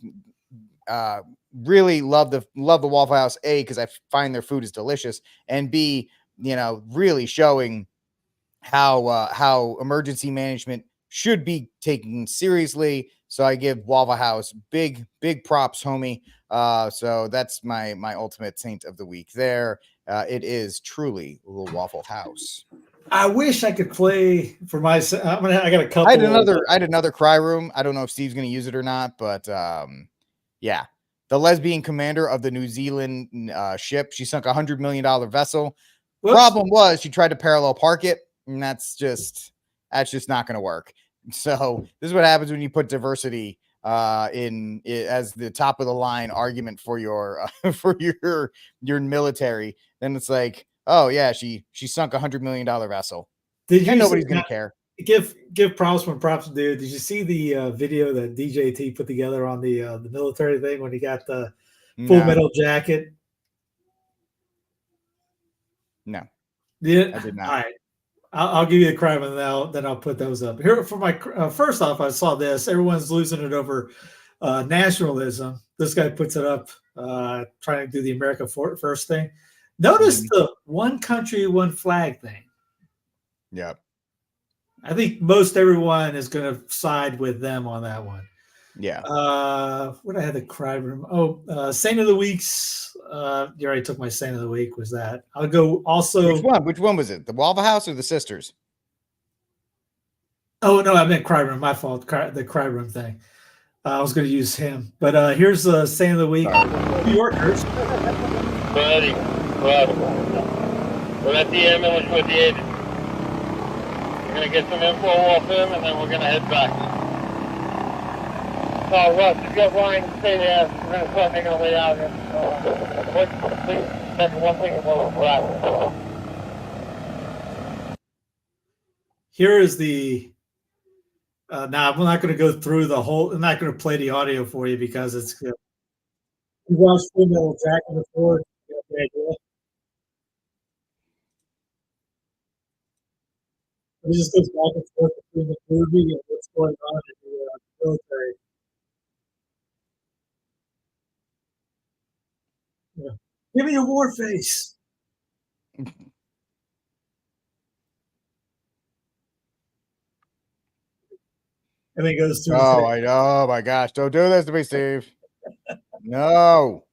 really love the Waffle House, A, because I find their food is delicious, and B, you know, really showing how emergency management should be taken seriously. So I give Waffle House big props, homie. So that's my ultimate saint of the week there. It is truly the Waffle House. I wish I could play for my. I got a couple. I had another cry room. I don't know if Steve's going to use it or not, but yeah, the lesbian commander of the New Zealand ship. She sunk $100 million vessel. Whoops. Problem was she tried to parallel park it, and that's just not going to work. So this is what happens when you put diversity as the top of the line argument for your your military. Then it's like, oh yeah, she sunk $100 million vessel. Nobody's gonna care. Give props when props are due. Did you see the video that DJT put together on the military thing when he got the Full Metal Jacket? No. Yeah, I did not. All right. I'll give you the crime and then I'll put those up here for my first off. I saw this. Everyone's losing it over nationalism. This guy puts it up trying to do the America First thing. Notice the one country, one flag thing. Yep. I think most everyone is going to side with them on that one. Yeah. What I had the crime room. Oh, Saint of the Weeks. You already took my Saint of the Week. Was that? I'll go also. Which one was it? The Waffle House or the Sisters? Oh no, I meant crime room. My fault. The crime room thing. I was going to use him, but here's the Saint of the Week. New Yorkers. Ready. We're at the ambulance with the agent. We're going to get some info off him, and then we're going to head back. So, Russ, if you have Ryan, stay there. We're going to start making our way out here. Please, that's one thing about what Here is the. Now, I'm not going to go through the whole. I'm not going to play the audio for you because it's. You watched Full Metal Jacket before. It just goes back and forth between the movie and what's going on in the military. Yeah. Give me a war face. And then it goes through. Oh my gosh! Don't do this to me, Steve. No.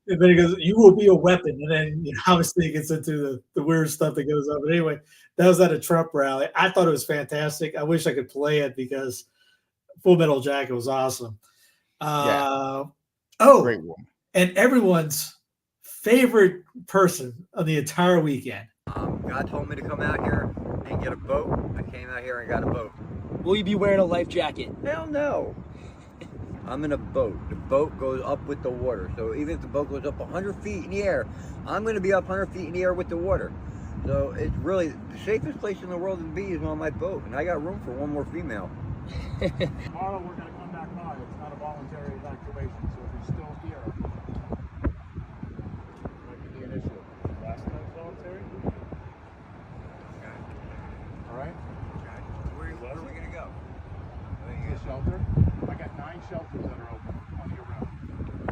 And then he goes, "You will be a weapon." And then obviously it gets into the weird stuff that goes on. But anyway, that was at a Trump rally. I thought it was fantastic. I wish I could play it because Full Metal Jacket was awesome. Great one. And everyone's favorite person on the entire weekend. God told me to come out here and get a boat. I came out here and got a boat. Will you be wearing a life jacket? Hell no. I'm in a boat. The boat goes up with the water. So even if the boat goes up 100 feet in the air, I'm going to be up 100 feet in the air with the water. So it's really the safest place in the world to be is on my boat. And I got room for one more female. Tomorrow we're going to come back by. It's not a voluntary evacuation. So if you're still here, it might be an issue. Last time it's voluntary. Okay. All right? Okay. Where are we going to go? You get shelter? I got 9 shelters that are open on your route.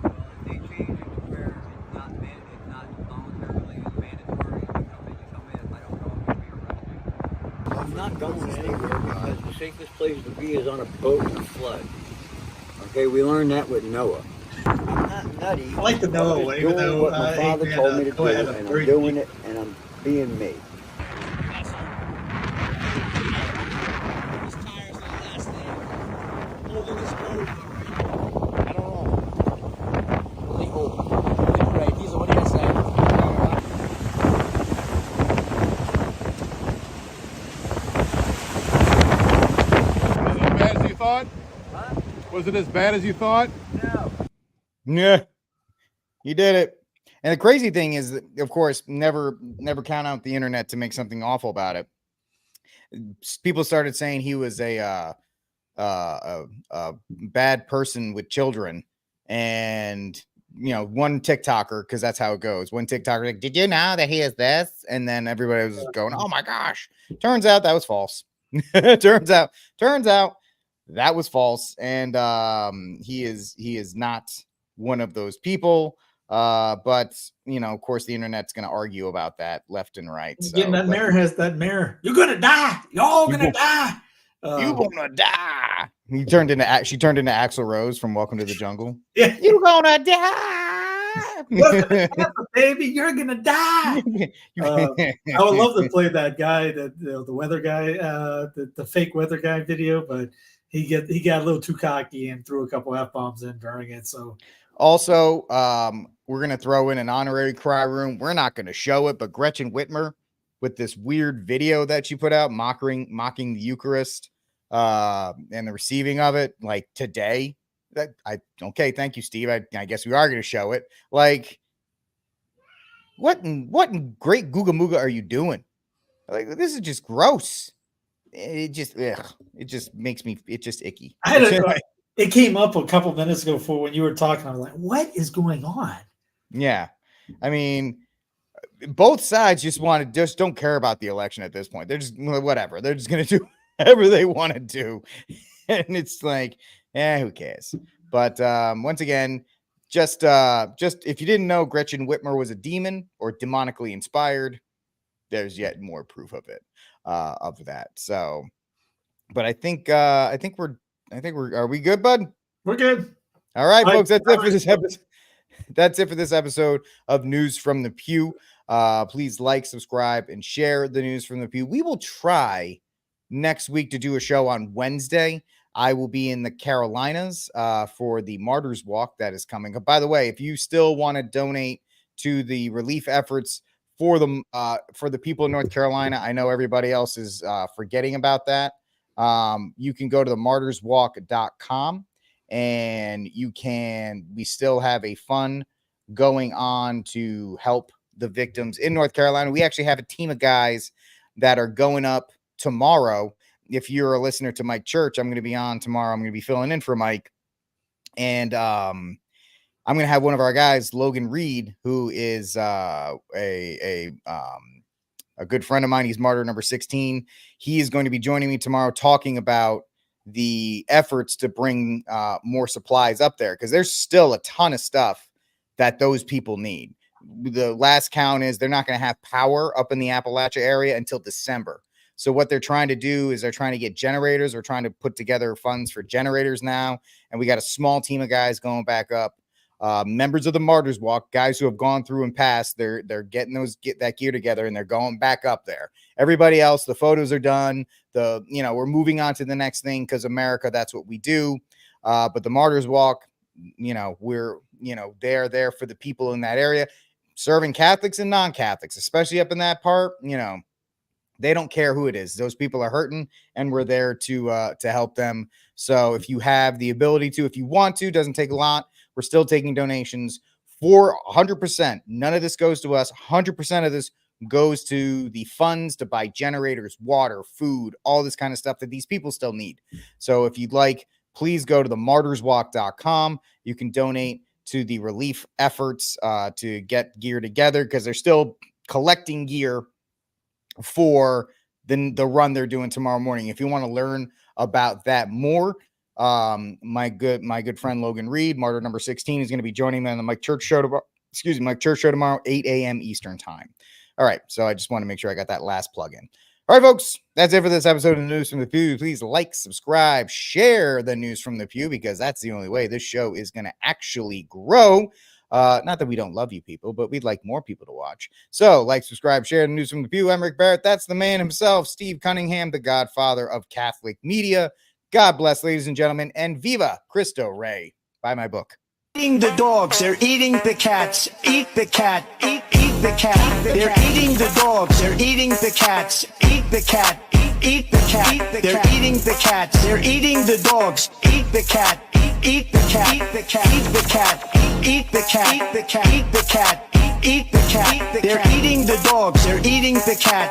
Well, if they change it to where it's not voluntarily, it's mandatory. If you come in, if I don't go, I'm going to be arrested. I'm not going anywhere because the safest place to be is on a boat in a flood. Okay, we learned that with Noah. I'm not nutty. I like the Noah way, even though what my father told me to do, and I'm doing it, and I'm being me. Was it as bad as you thought? No. Yeah, you did it. And the crazy thing is that, of course, never count out the internet to make something awful about it. People started saying he was a bad person with children, and one TikToker, because that's how it goes. One TikToker like, did you know that he is this? And then everybody was going, oh my gosh. Turns out that was false. Turns out that was false. And he is not one of those people. But of course, the internet's going to argue about that left and right. So, again, that mayor has that mayor. You're gonna die. You're all gonna die. You gonna die. She turned into Axl Rose from Welcome to the Jungle. Yeah, you gonna die, baby. You're gonna die. I would love to play that guy, the weather guy, the fake weather guy video, but he got a little too cocky and threw a couple F-bombs in during it. So also, we're gonna throw in an honorary cry room. We're not gonna show it, but Gretchen Whitmer with this weird video that she put out mocking the Eucharist and the receiving of it, like today. Okay, thank you, Steve. I guess we are going to show it. Like, what in great Googa Mooga are you doing? Like, this is just gross. It just makes me, it's just icky. It came up a couple minutes ago before when you were talking. I was like, what is going on? Yeah. I mean, both sides just don't care about the election at this point. They're just whatever. They're just going to do whatever they want to do. And it's like, who cares? But once again, just if you didn't know, Gretchen Whitmer was a demon or demonically inspired, there's yet more proof of it, of that. So, but I think are we good, bud? We're good. All right, folks. That's it for this episode. That's it for this episode of News from the Pew. Please like, subscribe, and share the News from the Pew. We will try next week to do a show on Wednesday. I will be in the Carolinas for the Martyrs Walk that is coming up. By the way, if you still want to donate to the relief efforts for the people in North Carolina, I know everybody else is forgetting about that. You can go to the martyrswalk.com and we still have a fund going on to help the victims in North Carolina. We actually have a team of guys that are going up tomorrow. If you're a listener to Mike Church, I'm going to be on tomorrow. I'm going to be filling in for Mike. And I'm going to have one of our guys, Logan Reed, who is a good friend of mine. He's martyr number 16. He is going to be joining me tomorrow talking about the efforts to bring more supplies up there, because there's still a ton of stuff that those people need. The last count is they're not going to have power up in the Appalachia area until December. So what they're trying to do is they're trying to get generators. We're trying to put together funds for generators now. And we got a small team of guys going back up. Members of the Martyrs Walk, guys who have gone through and passed, they're getting that gear together and they're going back up there. Everybody else, the photos are done. We're moving on to the next thing because America, that's what we do. But the Martyrs Walk, they're there for the people in that area, serving Catholics and non-Catholics, especially up in that part. They don't care who it is. Those people are hurting, and we're there to help them. So if you have the ability to, if you want to, doesn't take a lot. We're still taking donations for 100%. None of this goes to us. 100% of this goes to the funds to buy generators, water, food, all this kind of stuff that these people still need. So if you'd like, please go to the martyrswalk.com. You can donate to the relief efforts to get gear together, because they're still collecting gear for the run they're doing tomorrow morning. If you want to learn about that more, my good friend Logan Reed, martyr number 16, is going to be joining me on the Mike Church show tomorrow, 8 a.m. Eastern time. All right, so I just want to make sure I got that last plug in. All right, folks, that's it for this episode of the News from the Pew. Please like, subscribe, share the News from the Pew, because that's the only way this show is going to actually grow. Not that we don't love you people, but we'd like more people to watch. So like, subscribe, share the News from the Pew. I'm Rick Barrett. That's the man himself, Steve Cunningham, the godfather of Catholic media. God bless, ladies and gentlemen, and Viva Cristo Rey. Buy my book. Eating the dogs, they're eating the cats. Eat the cat, eat the cat. They're eating the dogs, they're eating the cats. Eat the cat, eat the cat. They're eating the cats, they're eating the dogs. Eat the cat, eat the cat. Eat the cat, eat the cat. Eat the cat, eat the cat. Eat the cat, eat the cat. They're eating the dogs, they're eating the cats.